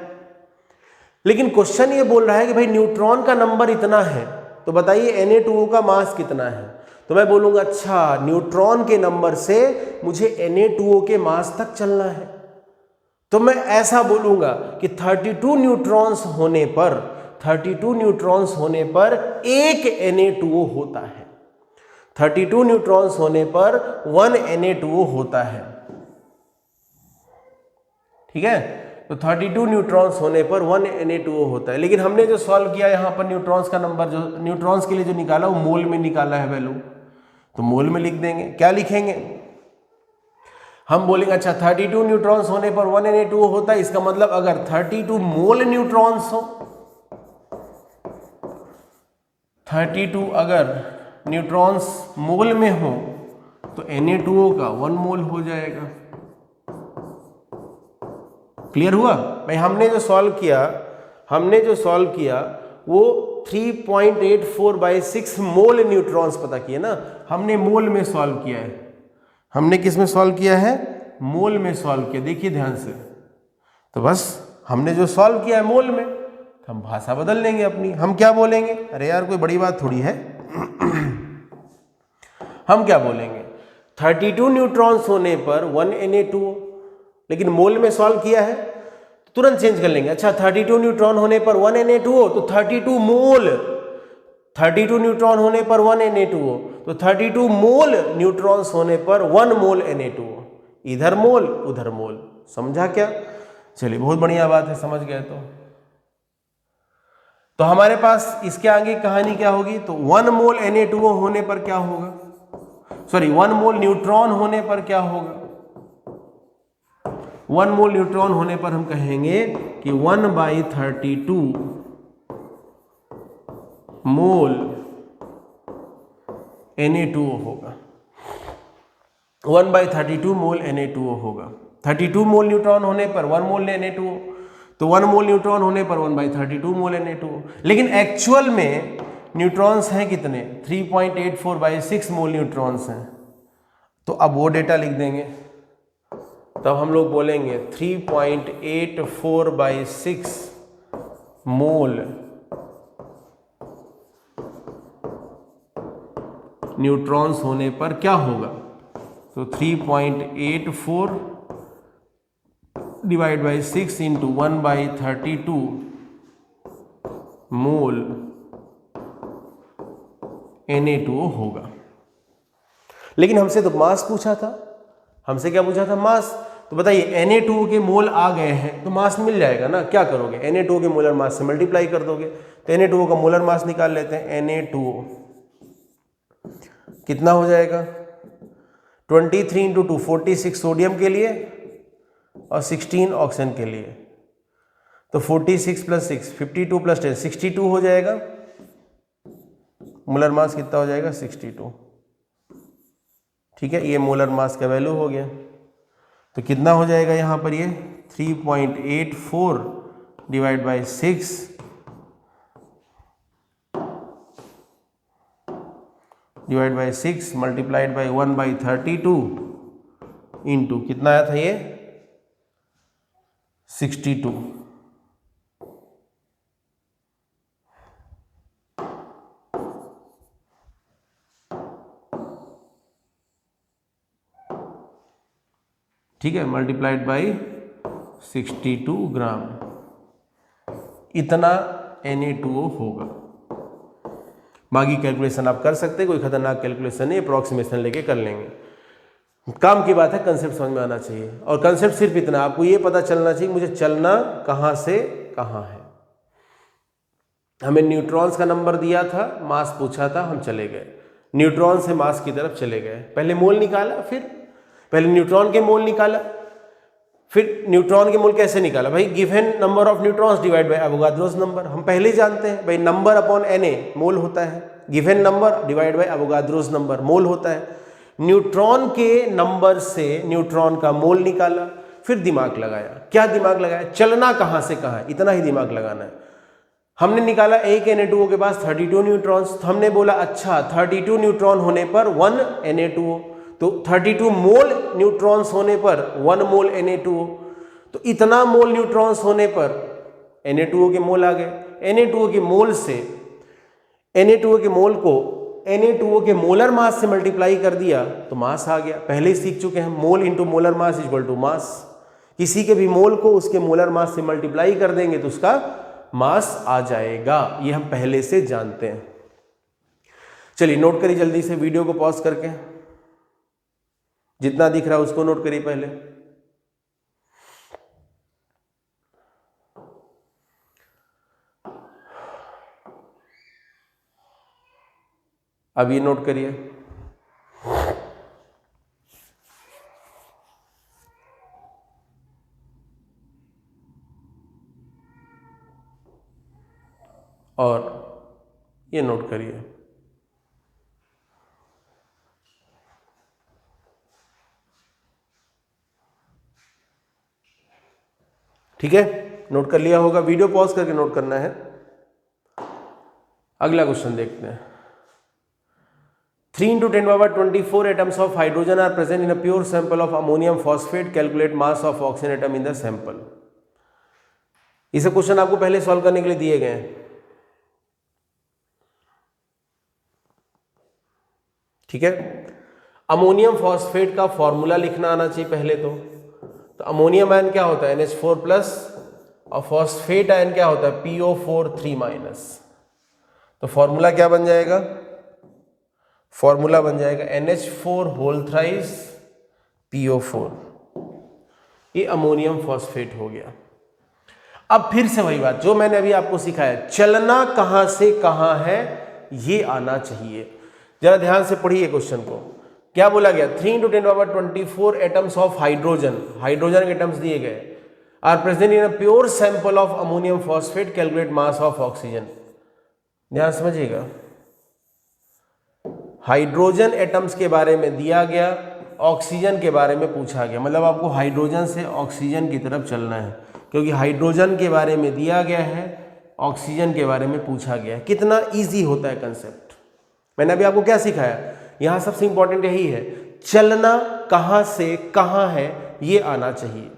[SPEAKER 1] लेकिन क्वेश्चन ये बोल रहा है कि भाई न्यूट्रॉन का नंबर इतना है, तो बताइए Na2O का मास कितना है। तो मैं बोलूंगा अच्छा, न्यूट्रॉन के नंबर से मुझे Na2O के मास तक चलना है, तो मैं ऐसा बोलूंगा कि 32 न्यूट्रॉन्स होने पर, 32 न्यूट्रॉन्स होने पर एक Na2O होता है। 32 न्यूट्रॉन्स होने पर 1 Na2O होता है, ठीक है। तो 32 न्यूट्रॉन्स होने पर 1 Na2O होता है। लेकिन हमने जो सॉल्व किया यहां पर न्यूट्रॉन्स का नंबर, जो न्यूट्रॉन्स के लिए जो निकाला वो मोल में निकाला है वैल्यू, तो मोल में लिख देंगे। क्या लिखेंगे, हम बोलेंगे अच्छा 32 न्यूट्रॉन्स होने पर 1 Na2O होता है, इसका मतलब अगर 32 मोल न्यूट्रॉन्स हो, 32 अगर न्यूट्रॉन्स मोल में हो तो Na2O का 1 मोल हो जाएगा। क्लियर हुआ भाई? हमने जो सॉल्व किया वो 3.84/6 मोल न्यूट्रॉन्स पता किए ना, हमने मोल में सॉल्व किया है। हमने किस में सॉल्व किया है? मोल में सॉल्व किया। देखिए ध्यान से, तो बस हमने जो सॉल्व किया है मोल में, तो हम भाषा बदल लेंगे अपनी। हम क्या बोलेंगे, अरे यार कोई बड़ी बात थोड़ी है हम क्या बोलेंगे, 32 न्यूट्रॉन्स होने पर 1 Na2O, लेकिन मोल में सॉल्व किया है तो तुरंत चेंज कर लेंगे। अच्छा 32 न्यूट्रॉन होने पर 1 Na2O, तो 32 मोल, 32 न्यूट्रॉन होने पर 1 Na2O, तो 32 मोल न्यूट्रॉन्स होने पर 1 मोल Na2O। इधर मोल उधर मोल, समझा क्या? चलिए बहुत बढ़िया बात है, समझ गए। तो हमारे पास इसके आगे कहानी क्या होगी, तो 1 मोल Na2O होने पर क्या होगा, सॉरी 1 मोल न्यूट्रॉन होने पर क्या होगा। 1 मोल न्यूट्रॉन होने पर हम कहेंगे कि 1/32 मोल Na2O होगा। 1/32 मोल Na2O होगा। 32 मोल न्यूट्रॉन होने पर 1 मोल Na2O, तो 1 मोल न्यूट्रॉन होने पर 1/32 मोल Na2O। लेकिन एक्चुअल में न्यूट्रॉन्स हैं कितने, 3.84/6 मोल न्यूट्रॉन्स हैं। तो अब वो डेटा लिख देंगे, तब हम लोग बोलेंगे 3.84/6 मोल न्यूट्रॉन्स होने पर क्या होगा, तो 3.84 divide by 6 into 1/32 mole Na2O होगा। लेकिन हमसे तो मास पूछा था, हमसे क्या पूछा था, मास। तो बताइए Na2O के मोल आ गए हैं तो मास मिल जाएगा ना, क्या करोगे, Na2O के मोलर मास से मल्टीप्लाई कर दोगे। तो Na2O का मोलर मास निकाल लेते हैं। Na2O कितना हो जाएगा, 23 इंटू 2 46 सोडियम के लिए और 16 ऑक्सीजन के लिए, तो 46 + 6 52 + 10 62 हो जाएगा। मोलर मास कितना हो जाएगा, 62। ठीक है, ये मोलर मास का वैल्यू हो गया। तो कितना हो जाएगा यहाँ पर, ये 3.84 divide by 6 divide by 6 multiplied by 1/32 into कितना आया था ये 62। ठीक है, मल्टीप्लाइड बाई 62 ग्राम। इतना Na2O होगा। बाकी कैलकुलेशन आप कर सकते हैं, कोई खतरनाक कैलकुलेशन नहीं, अप्रॉक्सीमेशन लेके कर लेंगे। काम की बात है, कंसेप्ट समझ में आना चाहिए। और कंसेप्ट सिर्फ इतना, आपको ये पता चलना चाहिए मुझे चलना कहाँ से कहाँ है। हमें न्यूट्रॉन्स का नंबर दिया था, मास पूछा था, हम चले गए न्यूट्रॉन से मास की तरफ चले गए। पहले मोल निकाला, फिर पहले न्यूट्रॉन के मोल निकाला, फिर न्यूट्रॉन के मोल कैसे निकाला भाई, given number of neutrons divide by Avogadro's number. हम पहले ही जानते हैं भाई, नंबर अपॉन Na मोल होता है, given number divide by Avogadro's number mole होता है। न्यूट्रॉन के नंबर से न्यूट्रॉन का मोल निकाला, फिर दिमाग लगाया। क्या दिमाग लगाया, चलना कहाँ से कहाँ है, इतना ही दिमाग लगाना है। हमने निकाला एक Na2O के पास 32 न्यूट्रॉन्स, तो हमने बोला अच्छा 32 न्यूट्रॉन होने पर 1 Na2O, तो 32 मोल न्यूट्रॉन्स होने पर 1 मोल Na2O, तो इतना मोल न्यूट्रॉन्स होने पर Na2O के मोल आ गए। Na2O के मोल से Na2O के मोल को Na2O के मोलर मास से मल्टीप्लाई कर दिया तो मास आ गया। पहले ही सीख चुके हैं, mole into molar mass equal to mass. किसी के भी मोल को उसके मोलर मास से मल्टीप्लाई कर देंगे तो उसका मास आ जाएगा, ये हम पहले से जानते हैं। चलिए नोट करिए जल्दी से, वीडियो को पॉज करके, जितना दिख रहा है उसको नोट करिए पहले। अब ये नोट करिए, और ये नोट करिए। ठीक है, नोट कर लिया होगा, वीडियो पॉज करके नोट करना है। अगला क्वेश्चन देखते हैं। 3 × 10⁻24 atoms of hydrogen are present in a pure sample of ammonium phosphate. Calculate mass of oxygen atom in the sample. इसे क्वेश्चन आपको पहले सॉल्व करने के लिए दिए गए हैं। ठीक है, अमोनियम फॉस्फेट का फॉर्मूला लिखना आना चाहिए पहले तो अमोनियम आयन क्या होता है NH4+ और फॉस्फेट आयन क्या होता है PO4 3-। तो फॉर्मूला क्या बन जाएगा, फॉर्मूला बन जाएगा NH4 PO4, ये अमोनियम फॉस्फेट हो गया। अब फिर से वही बात जो मैंने अभी आपको सिखाया, चलना कहां से कहां है ये आना चाहिए। जरा ध्यान से पढ़िए क्वेश्चन को, क्या बोला गया 3 × 10⁻24 एटम्स ऑफ हाइड्रोजन, हाइड्रोजन के एटम्स दिए गए, are present in a pure sample of ammonium phosphate, calculate mass of oxygen. ध्यान समझिएगा, हाइड्रोजन एटम्स के बारे में दिया गया, ऑक्सीजन के बारे में पूछा गया, मतलब आपको हाइड्रोजन से ऑक्सीजन की तरफ चलना है, क्योंकि हाइड्रोजन के बारे में दिया गया है, ऑक्सीजन के बारे में पूछा गया है। कितना इजी होता है कंसेप्ट। मैंने अभी आपको क्या सिखाया, यहां सबसे इंपॉर्टेंट यही है, चलना कहां से कहां है ये आना चाहिए।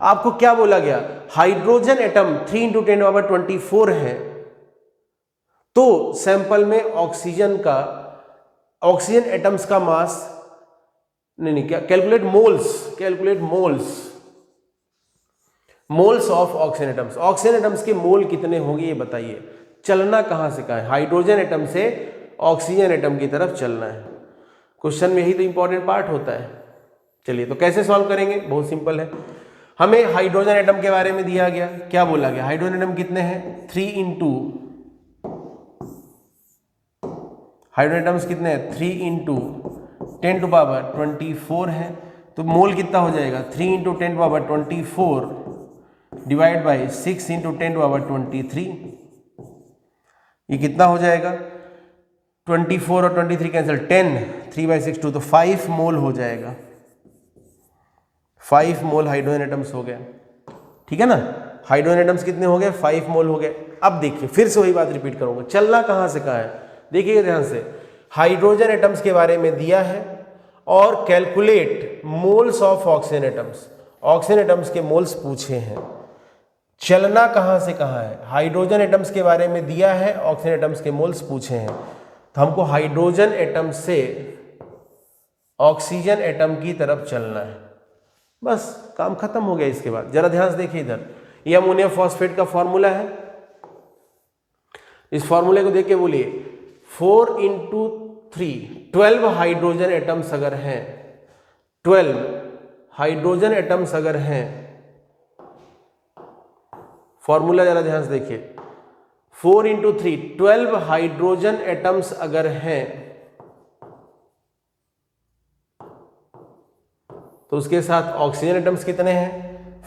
[SPEAKER 1] आपको क्या बोला गया, हाइड्रोजन एटम 3 × 10⁻24 है, तो सैंपल में ऑक्सीजन का, ऑक्सीजन एटम्स का मास नहीं क्या, calculate moles, calculate moles of oxygen atoms, oxygen atoms के मोल कितने होंगे ये बताइए। चलना कहां से कहां है, हाइड्रोजन एटम से ऑक्सीजन एटम की तरफ चलना है। क्वेश्चन में यही तो इंपॉर्टेंट पार्ट होता है। चलिए तो कैसे सॉल्व करेंगे, बहुत सिंपल है। हमें हाइड्रोजन एटम के बारे में दिया गया, क्या बोला गया, हाइड्रोजन एटम कितने हैं 3 × हाइड्रोजन एटम्स कितने हैं 3 × 10⁻24 है, तो मोल कितना हो जाएगा 3 × 10⁻24 डिवाइड बाई 6 × 10⁻23, ये कितना हो जाएगा 24 और 23 कैंसिल, 10, 3/6 2, तो 5 मोल हो जाएगा, 5 मोल हाइड्रोजन एटम्स हो गए। ठीक है ना, हाइड्रोजन एटम्स कितने हो गए 5 मोल हो गए। अब देखिए फिर से वही बात रिपीट करूंगा, चलना कहां से कहां है, देखिए ध्यान से, हाइड्रोजन एटम्स के बारे में दिया है और calculate moles of oxygen atoms, oxygen atoms के मोल्स पूछे हैं। चलना कहां से कहां है, हाइड्रोजन एटम्स के बारे में दिया है, ऑक्सीजन एटम्स के मोल्स पूछे हैं, तो हमको हाइड्रोजन एटम से ऑक्सीजन एटम की तरफ चलना है, बस काम खत्म हो गया। इसके बाद जरा ध्यान से देखिए इधर, ये अमोनियम फॉस्फेट का फॉर्मूला है, इस फॉर्मूले को देख के बोलिए 4 इंटू 3, 12 हाइड्रोजन एटम्स अगर हैं, 12 हाइड्रोजन एटम्स अगर हैं, फॉर्मूला जरा ध्यान से देखिए, 4 इंटू 3, 12 हाइड्रोजन एटम्स अगर हैं तो उसके साथ ऑक्सीजन एटम्स कितने हैं?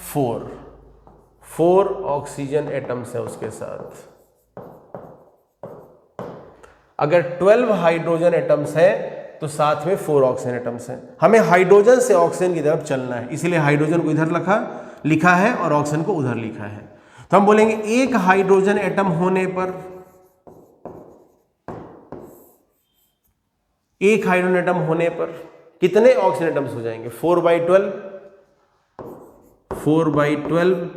[SPEAKER 1] 4 ऑक्सीजन एटम्स है उसके साथ। अगर 12 हाइड्रोजन एटम्स है तो साथ में 4 ऑक्सीजन एटम्स हैं। हमें हाइड्रोजन से ऑक्सीजन की तरफ चलना है, इसीलिए हाइड्रोजन को इधर लिखा है और ऑक्सीजन को उधर लिखा है। तो हम बोलेंगे एक हाइड्रोजन एटम होने पर, एक हाइड्रोजन एटम होने पर कितने ऑक्सीजन एटम्स हो जाएंगे? 4/12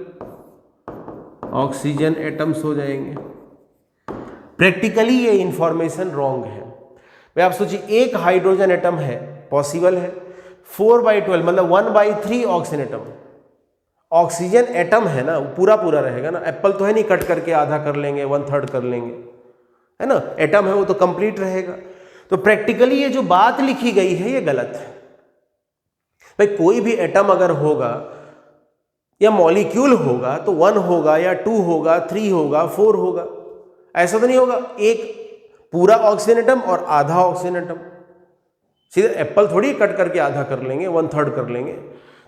[SPEAKER 1] ऑक्सीजन एटम्स हो जाएंगे। प्रैक्टिकली ये इंफॉर्मेशन रॉन्ग है भाई। आप सोचिए एक हाइड्रोजन एटम है, पॉसिबल है, 4/12 मतलब 1/3 ऑक्सीजन एटम। ऑक्सीजन एटम है ना, पूरा रहेगा ना, एप्पल तो है नहीं कट करके आधा कर लेंगे, 1/3 कर लेंगे, है ना, एटम है वो तो कंप्लीट रहेगा। तो प्रैक्टिकली ये जो बात लिखी गई है ये गलत है भाई। कोई भी एटम अगर होगा या मॉलिक्यूल होगा तो 1 होगा या 2 होगा, 3 होगा, 4 होगा, ऐसा तो नहीं होगा एक पूरा ऑक्सीजन एटम और आधा ऑक्सीजन एटम। सीधे एप्पल थोड़ी कट करके आधा कर लेंगे, 1/3 कर लेंगे।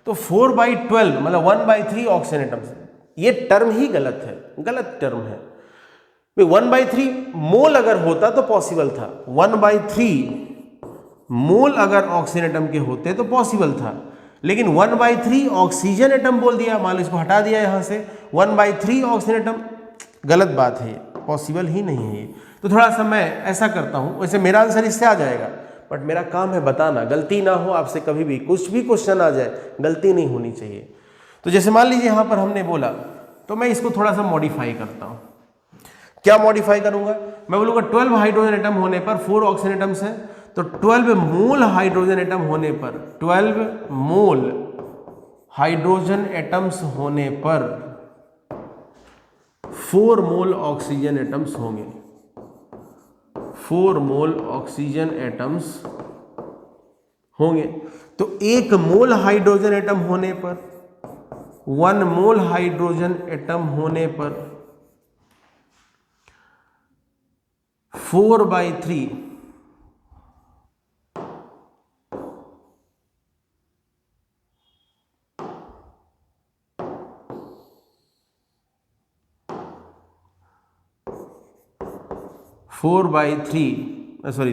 [SPEAKER 1] तो 4/12 मतलब 1/3 ऑक्सीजन एटम्स, ये टर्म ही गलत है, गलत टर्म है। 1/3 मोल अगर होता तो पॉसिबल था, 1/3 मोल अगर ऑक्सीजन एटम के होते तो पॉसिबल था, लेकिन 1/3 ऑक्सीजन एटम बोल दिया, मान लो इसको हटा दिया यहां से, 1/3 ऑक्सीजन एटम, गलत बात है, पॉसिबल ही नहीं है ये। तो थोड़ा सा मैं ऐसा करता हूं, वैसे मेरा आंसर इससे आ जाएगा, बट मेरा काम है बताना, गलती ना हो आपसे, कभी भी कुछ भी क्वेश्चन आ जाए गलती नहीं होनी चाहिए। तो जैसे मान लीजिए यहां पर हमने बोला, तो मैं इसको थोड़ा सा मॉडिफाई करता हूं। क्या मॉडिफाई करूंगा? मैं बोलूंगा 12 हाइड्रोजन एटम होने पर 4 ऑक्सीजन एटम्स हैं, तो 12 मोल हाइड्रोजन एटम होने पर, 12 मोल हाइड्रोजन एटम्स होने पर 4 मोल ऑक्सीजन एटम्स होंगे, 4 मोल ऑक्सीजन एटम्स होंगे। तो 1 मोल हाइड्रोजन एटम होने पर, 1 मोल हाइड्रोजन एटम होने पर 4/3 सॉरी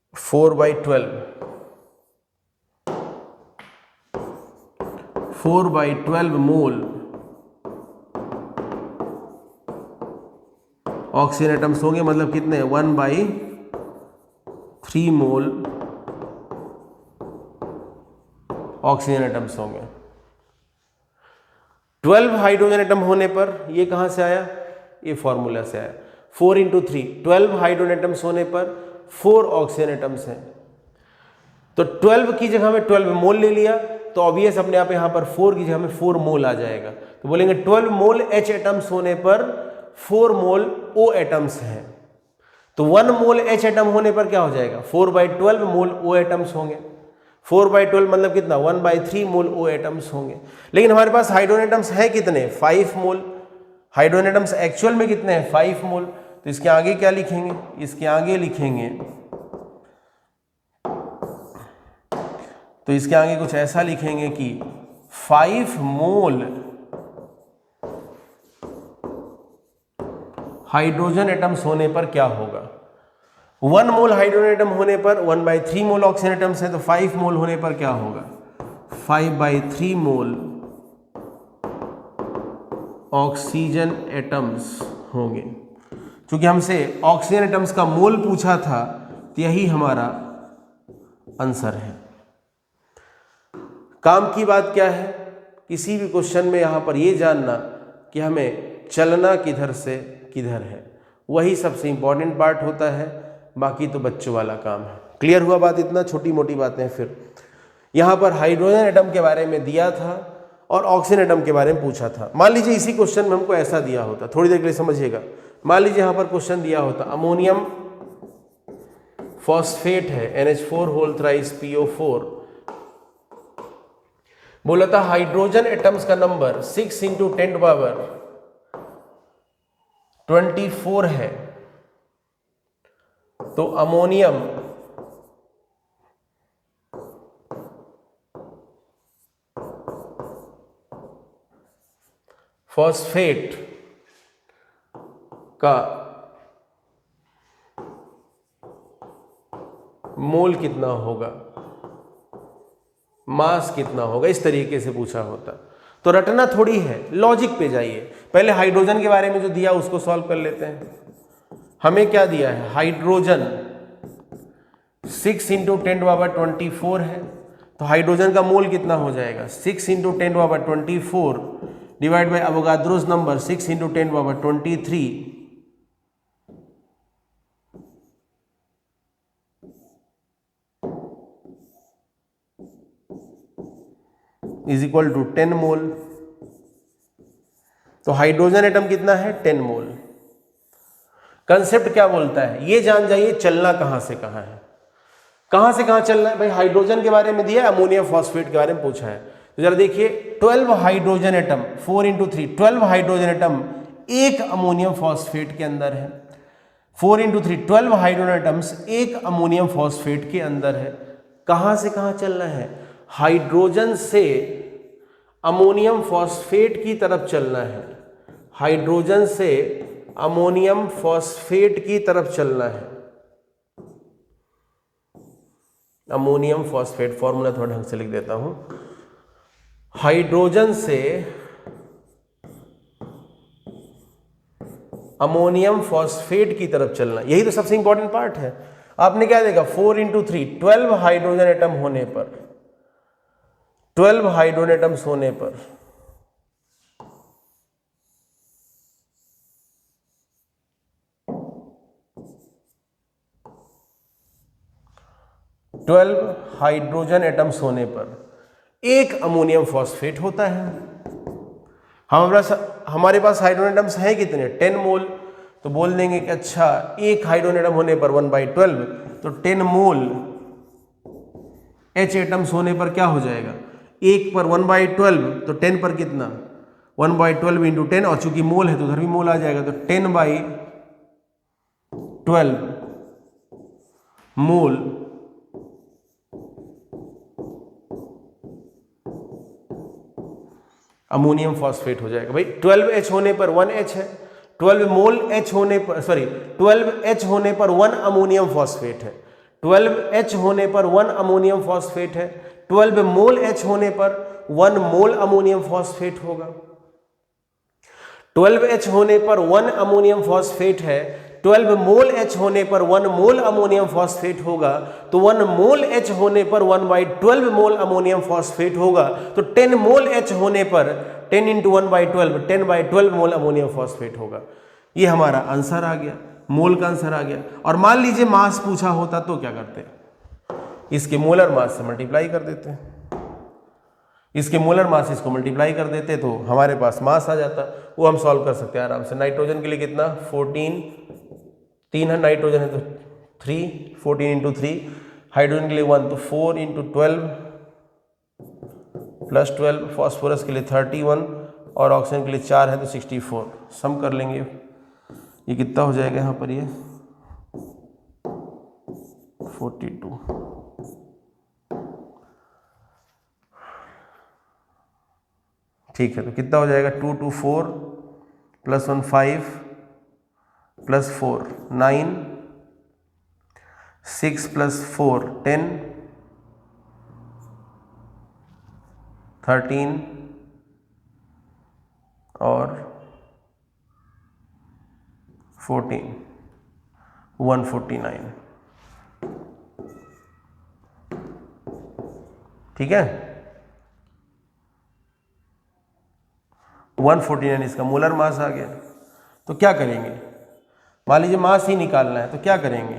[SPEAKER 1] 4/12 मोल ऑक्सीजन एटम्स होंगे, मतलब कितने? 1/3 मोल ऑक्सीजन एटम्स होंगे। 12 हाइड्रोजन एटम होने पर, ये कहां से आया? ये फॉर्मूला से आया, 4 इंटू 3, 12 हाइड्रोजन एटम्स होने पर 4 ऑक्सीजन एटम्स हैं। तो 12 की जगह में 12 मोल ले लिया तो ऑब्वियस अपने आप यहां पर 4 की जगह में 4 मोल आ जाएगा। तो बोलेंगे 12 मोल H एटम्स होने पर 4 मोल O एटम्स हैं। तो 1 मोल H एटम होने पर क्या हो जाएगा? 4/12 मोल O एटम्स होंगे। 4/12 मतलब कितना? 1/3 मोल O एटम्स होंगे। लेकिन हमारे पास हाइड्रोजन एटम्स है कितने? 5 मोल। हाइड्रोजन एटम्स एक्चुअल में कितने हैं? 5 मोल। तो इसके आगे क्या लिखेंगे? इसके आगे लिखेंगे, तो इसके आगे कुछ ऐसा लिखेंगे कि 5 मोल हाइड्रोजन एटम्स होने पर क्या होगा? 1 मोल हाइड्रोजन एटम होने पर 1/3 मोल ऑक्सीजन एटम्स है, तो 5 मोल होने पर क्या होगा? 5/3 मोल ऑक्सीजन एटम्स होंगे। क्योंकि हमसे ऑक्सीजन एटम्स का मोल पूछा था, तो यही हमारा आंसर है। काम की बात क्या है? किसी भी क्वेश्चन में यहां पर यह जानना कि हमें चलना किधर से किधर है, वही सबसे इंपॉर्टेंट पार्ट होता है, बाकी तो बच्चों वाला काम है। क्लियर हुआ बात? इतना छोटी मोटी बातें। फिर यहां पर हाइड्रोजन एटम के बारे में दिया था और ऑक्सीजन एटम के बारे में पूछा था। मान लीजिए इसी क्वेश्चन में हमको ऐसा दिया होता, थोड़ी देर के लिए समझिएगा, मान लीजिए यहां पर क्वेश्चन दिया होता अमोनियम फॉस्फेट है NH4 होल थ्राइस PO4, बोला था हाइड्रोजन एटम्स का नंबर 6 × 10⁻24 है, तो अमोनियम फॉस्फेट का मोल कितना होगा, मास कितना होगा, इस तरीके से पूछा होता। तो रटना थोड़ी है, लॉजिक पे जाइए। पहले हाइड्रोजन के बारे में जो दिया उसको सॉल्व कर लेते हैं। हमें क्या दिया है, हाइड्रोजन 6 × 10⁻24 है, तो हाइड्रोजन का मोल कितना हो जाएगा 6 × 10⁻24 divide by Avogadro's number 6 × 10⁻23 is equal to 10 mole. तो हाइड्रोजन एटम कितना है 10 मोल। कंसेप्ट क्या बोलता है ये जान जाइए, चलना कहां से कहां है, कहां से कहां चलना है भाई। हाइड्रोजन के बारे में दिया, अमोनियम फॉस्फेट के बारे में पूछा है, तो जरा देखिए 12 हाइड्रोजन एटम 4 × 3 12 हाइड्रोजन एटम एक अमोनियम फॉस्फेट के अंदर है। 4 × 3 12 हाइड्रोजन एटम्स एक अमोनियम फॉस्फेट के अंदर है। कहां से कहां चलना है, हाइड्रोजन से अमोनियम फॉस्फेट की तरफ चलना है, हाइड्रोजन से अमोनियम फॉस्फेट की तरफ चलना है। अमोनियम फॉस्फेट फॉर्मूला थोड़ा ढंग से लिख देता हूं, हाइड्रोजन से अमोनियम फॉस्फेट की तरफ चलना, यही तो सबसे इंपॉर्टेंट पार्ट है। आपने क्या देखा 4 × 3 12 हाइड्रोजन एटम होने पर, 12 हाइड्रोजन एटम्स होने पर 12 हाइड्रोजन एटम्स होने पर एक अमोनियम फॉस्फेट होता है। हमारे पास हाइड्रोजन एटम्स हैं कितने 10 मोल, तो बोल देंगे कि अच्छा एक हाइड्रोजन एटम होने पर 1/12, तो 10 मोल H एटम्स होने पर क्या हो जाएगा, एक पर 1/12, तो 10 पर कितना 1/12 × 10, और चूंकि मोल है तो उधर भी मोल आ जाएगा, तो 10/12 मोल अमोनियम फॉस्फेट हो जाएगा। भाई 12H होने पर 1H है, 12 मोल H होने पर 12H होने पर 1 अमोनियम फॉस्फेट है, 12H होने पर 1 अमोनियम फॉस्फेट है, 12 मोल H होने पर 1 मोल अमोनियम फॉस्फेट होगा। 12H होने पर 1 अमोनियम फॉस्फेट है, 12 मोल H होने पर 1 मोल अमोनियम फॉस्फेट होगा, तो 1 मोल H होने पर 1/12 मोल अमोनियम फॉस्फेट होगा, तो 10 मोल H होने पर 10 × 1/12 10/12 मोल अमोनियम फॉस्फेट होगा। ये हमारा आंसर आ गया, मोल का आंसर आ गया। और मान लीजिए मास पूछा होता तो क्या करते, इसके मोलर मास से मल्टीप्लाई कर देते, इसके मोलर मास इसको मल्टीप्लाई कर देते तो हमारे पास मास आ जाता, वो हम सॉल्व कर सकते हैं आराम से। नाइट्रोजन के लिए कितना 14, 3 है नाइट्रोजन है तो 3, 14 × 3, हाइड्रोजन के लिए 1 तो 4 × 12 + 12, फॉस्फोरस के लिए 31 और ऑक्सीजन के लिए 4 है तो 64। सम कर लेंगे, ये कितना हो जाएगा यहाँ पर, ये 42। ठीक है, तो कितना हो जाएगा 2 × 4 + 1 5 + 4 9, 6 + 4 10, 13 और 14 149। ठीक है, 149 इसका मोलर मास आ गया। तो क्या करेंगे, मान लीजिए मास ही निकालना है तो क्या करेंगे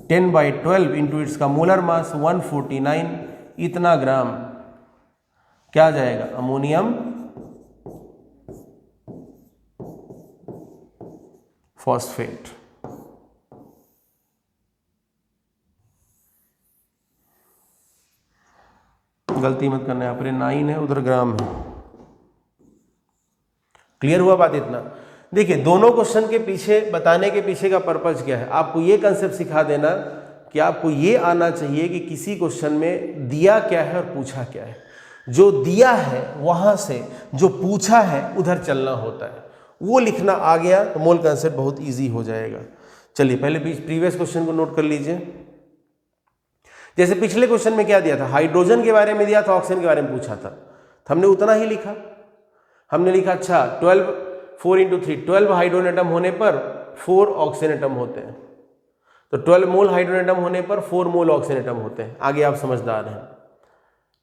[SPEAKER 1] 10/12 इंटू इसका मोलर मास 149, इतना ग्राम क्या आ जाएगा अमोनियम फॉस्फेट। गलती मत करना, यहाँ पर 9 है, उधर ग्राम है। क्लियर हुआ बात इतना? देखिए दोनों क्वेश्चन के पीछे बताने के पीछे का पर्पज क्या है, आपको ये कंसेप्ट सिखा देना कि आपको ये आना चाहिए कि किसी क्वेश्चन में दिया क्या है और पूछा क्या है। जो दिया है वहां से जो पूछा है उधर चलना होता है, वो लिखना आ गया तो मोल कंसेप्ट बहुत इजी हो जाएगा। चलिए पहले प्रीवियस क्वेश्चन को नोट कर लीजिए। जैसे पिछले क्वेश्चन में क्या दिया था, हाइड्रोजन के बारे में दिया था, ऑक्सीजन के बारे में पूछा था, तो हमने उतना ही लिखा। हमने लिखा अच्छा 4 × 3 12 हाइड्रोजन एटम होने पर 4 ऑक्सीजन एटम होते हैं, तो 12 मोल हाइड्रोजन एटम होने पर 4 मोल ऑक्सीजन एटम होते हैं। आगे आप समझदार हैं,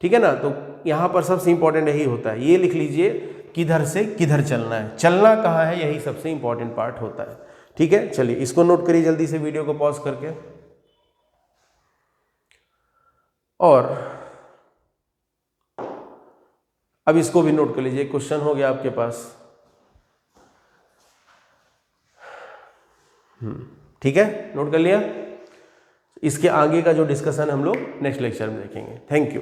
[SPEAKER 1] ठीक है ना। तो यहां पर सबसे इंपॉर्टेंट यही होता है, ये लिख लीजिए किधर से किधर चलना है, चलना कहाँ है, यही सबसे इंपॉर्टेंट पार्ट होता है। ठीक है, चलिए इसको नोट करिए जल्दी से वीडियो को पॉज करके। और अब इसको भी नोट कर लीजिए, क्वेश्चन हो गया आपके पास। ठीक है, नोट कर लिया। इसके आगे का जो डिस्कशन हम लोग नेक्स्ट लेक्चर में देखेंगे। Thank you.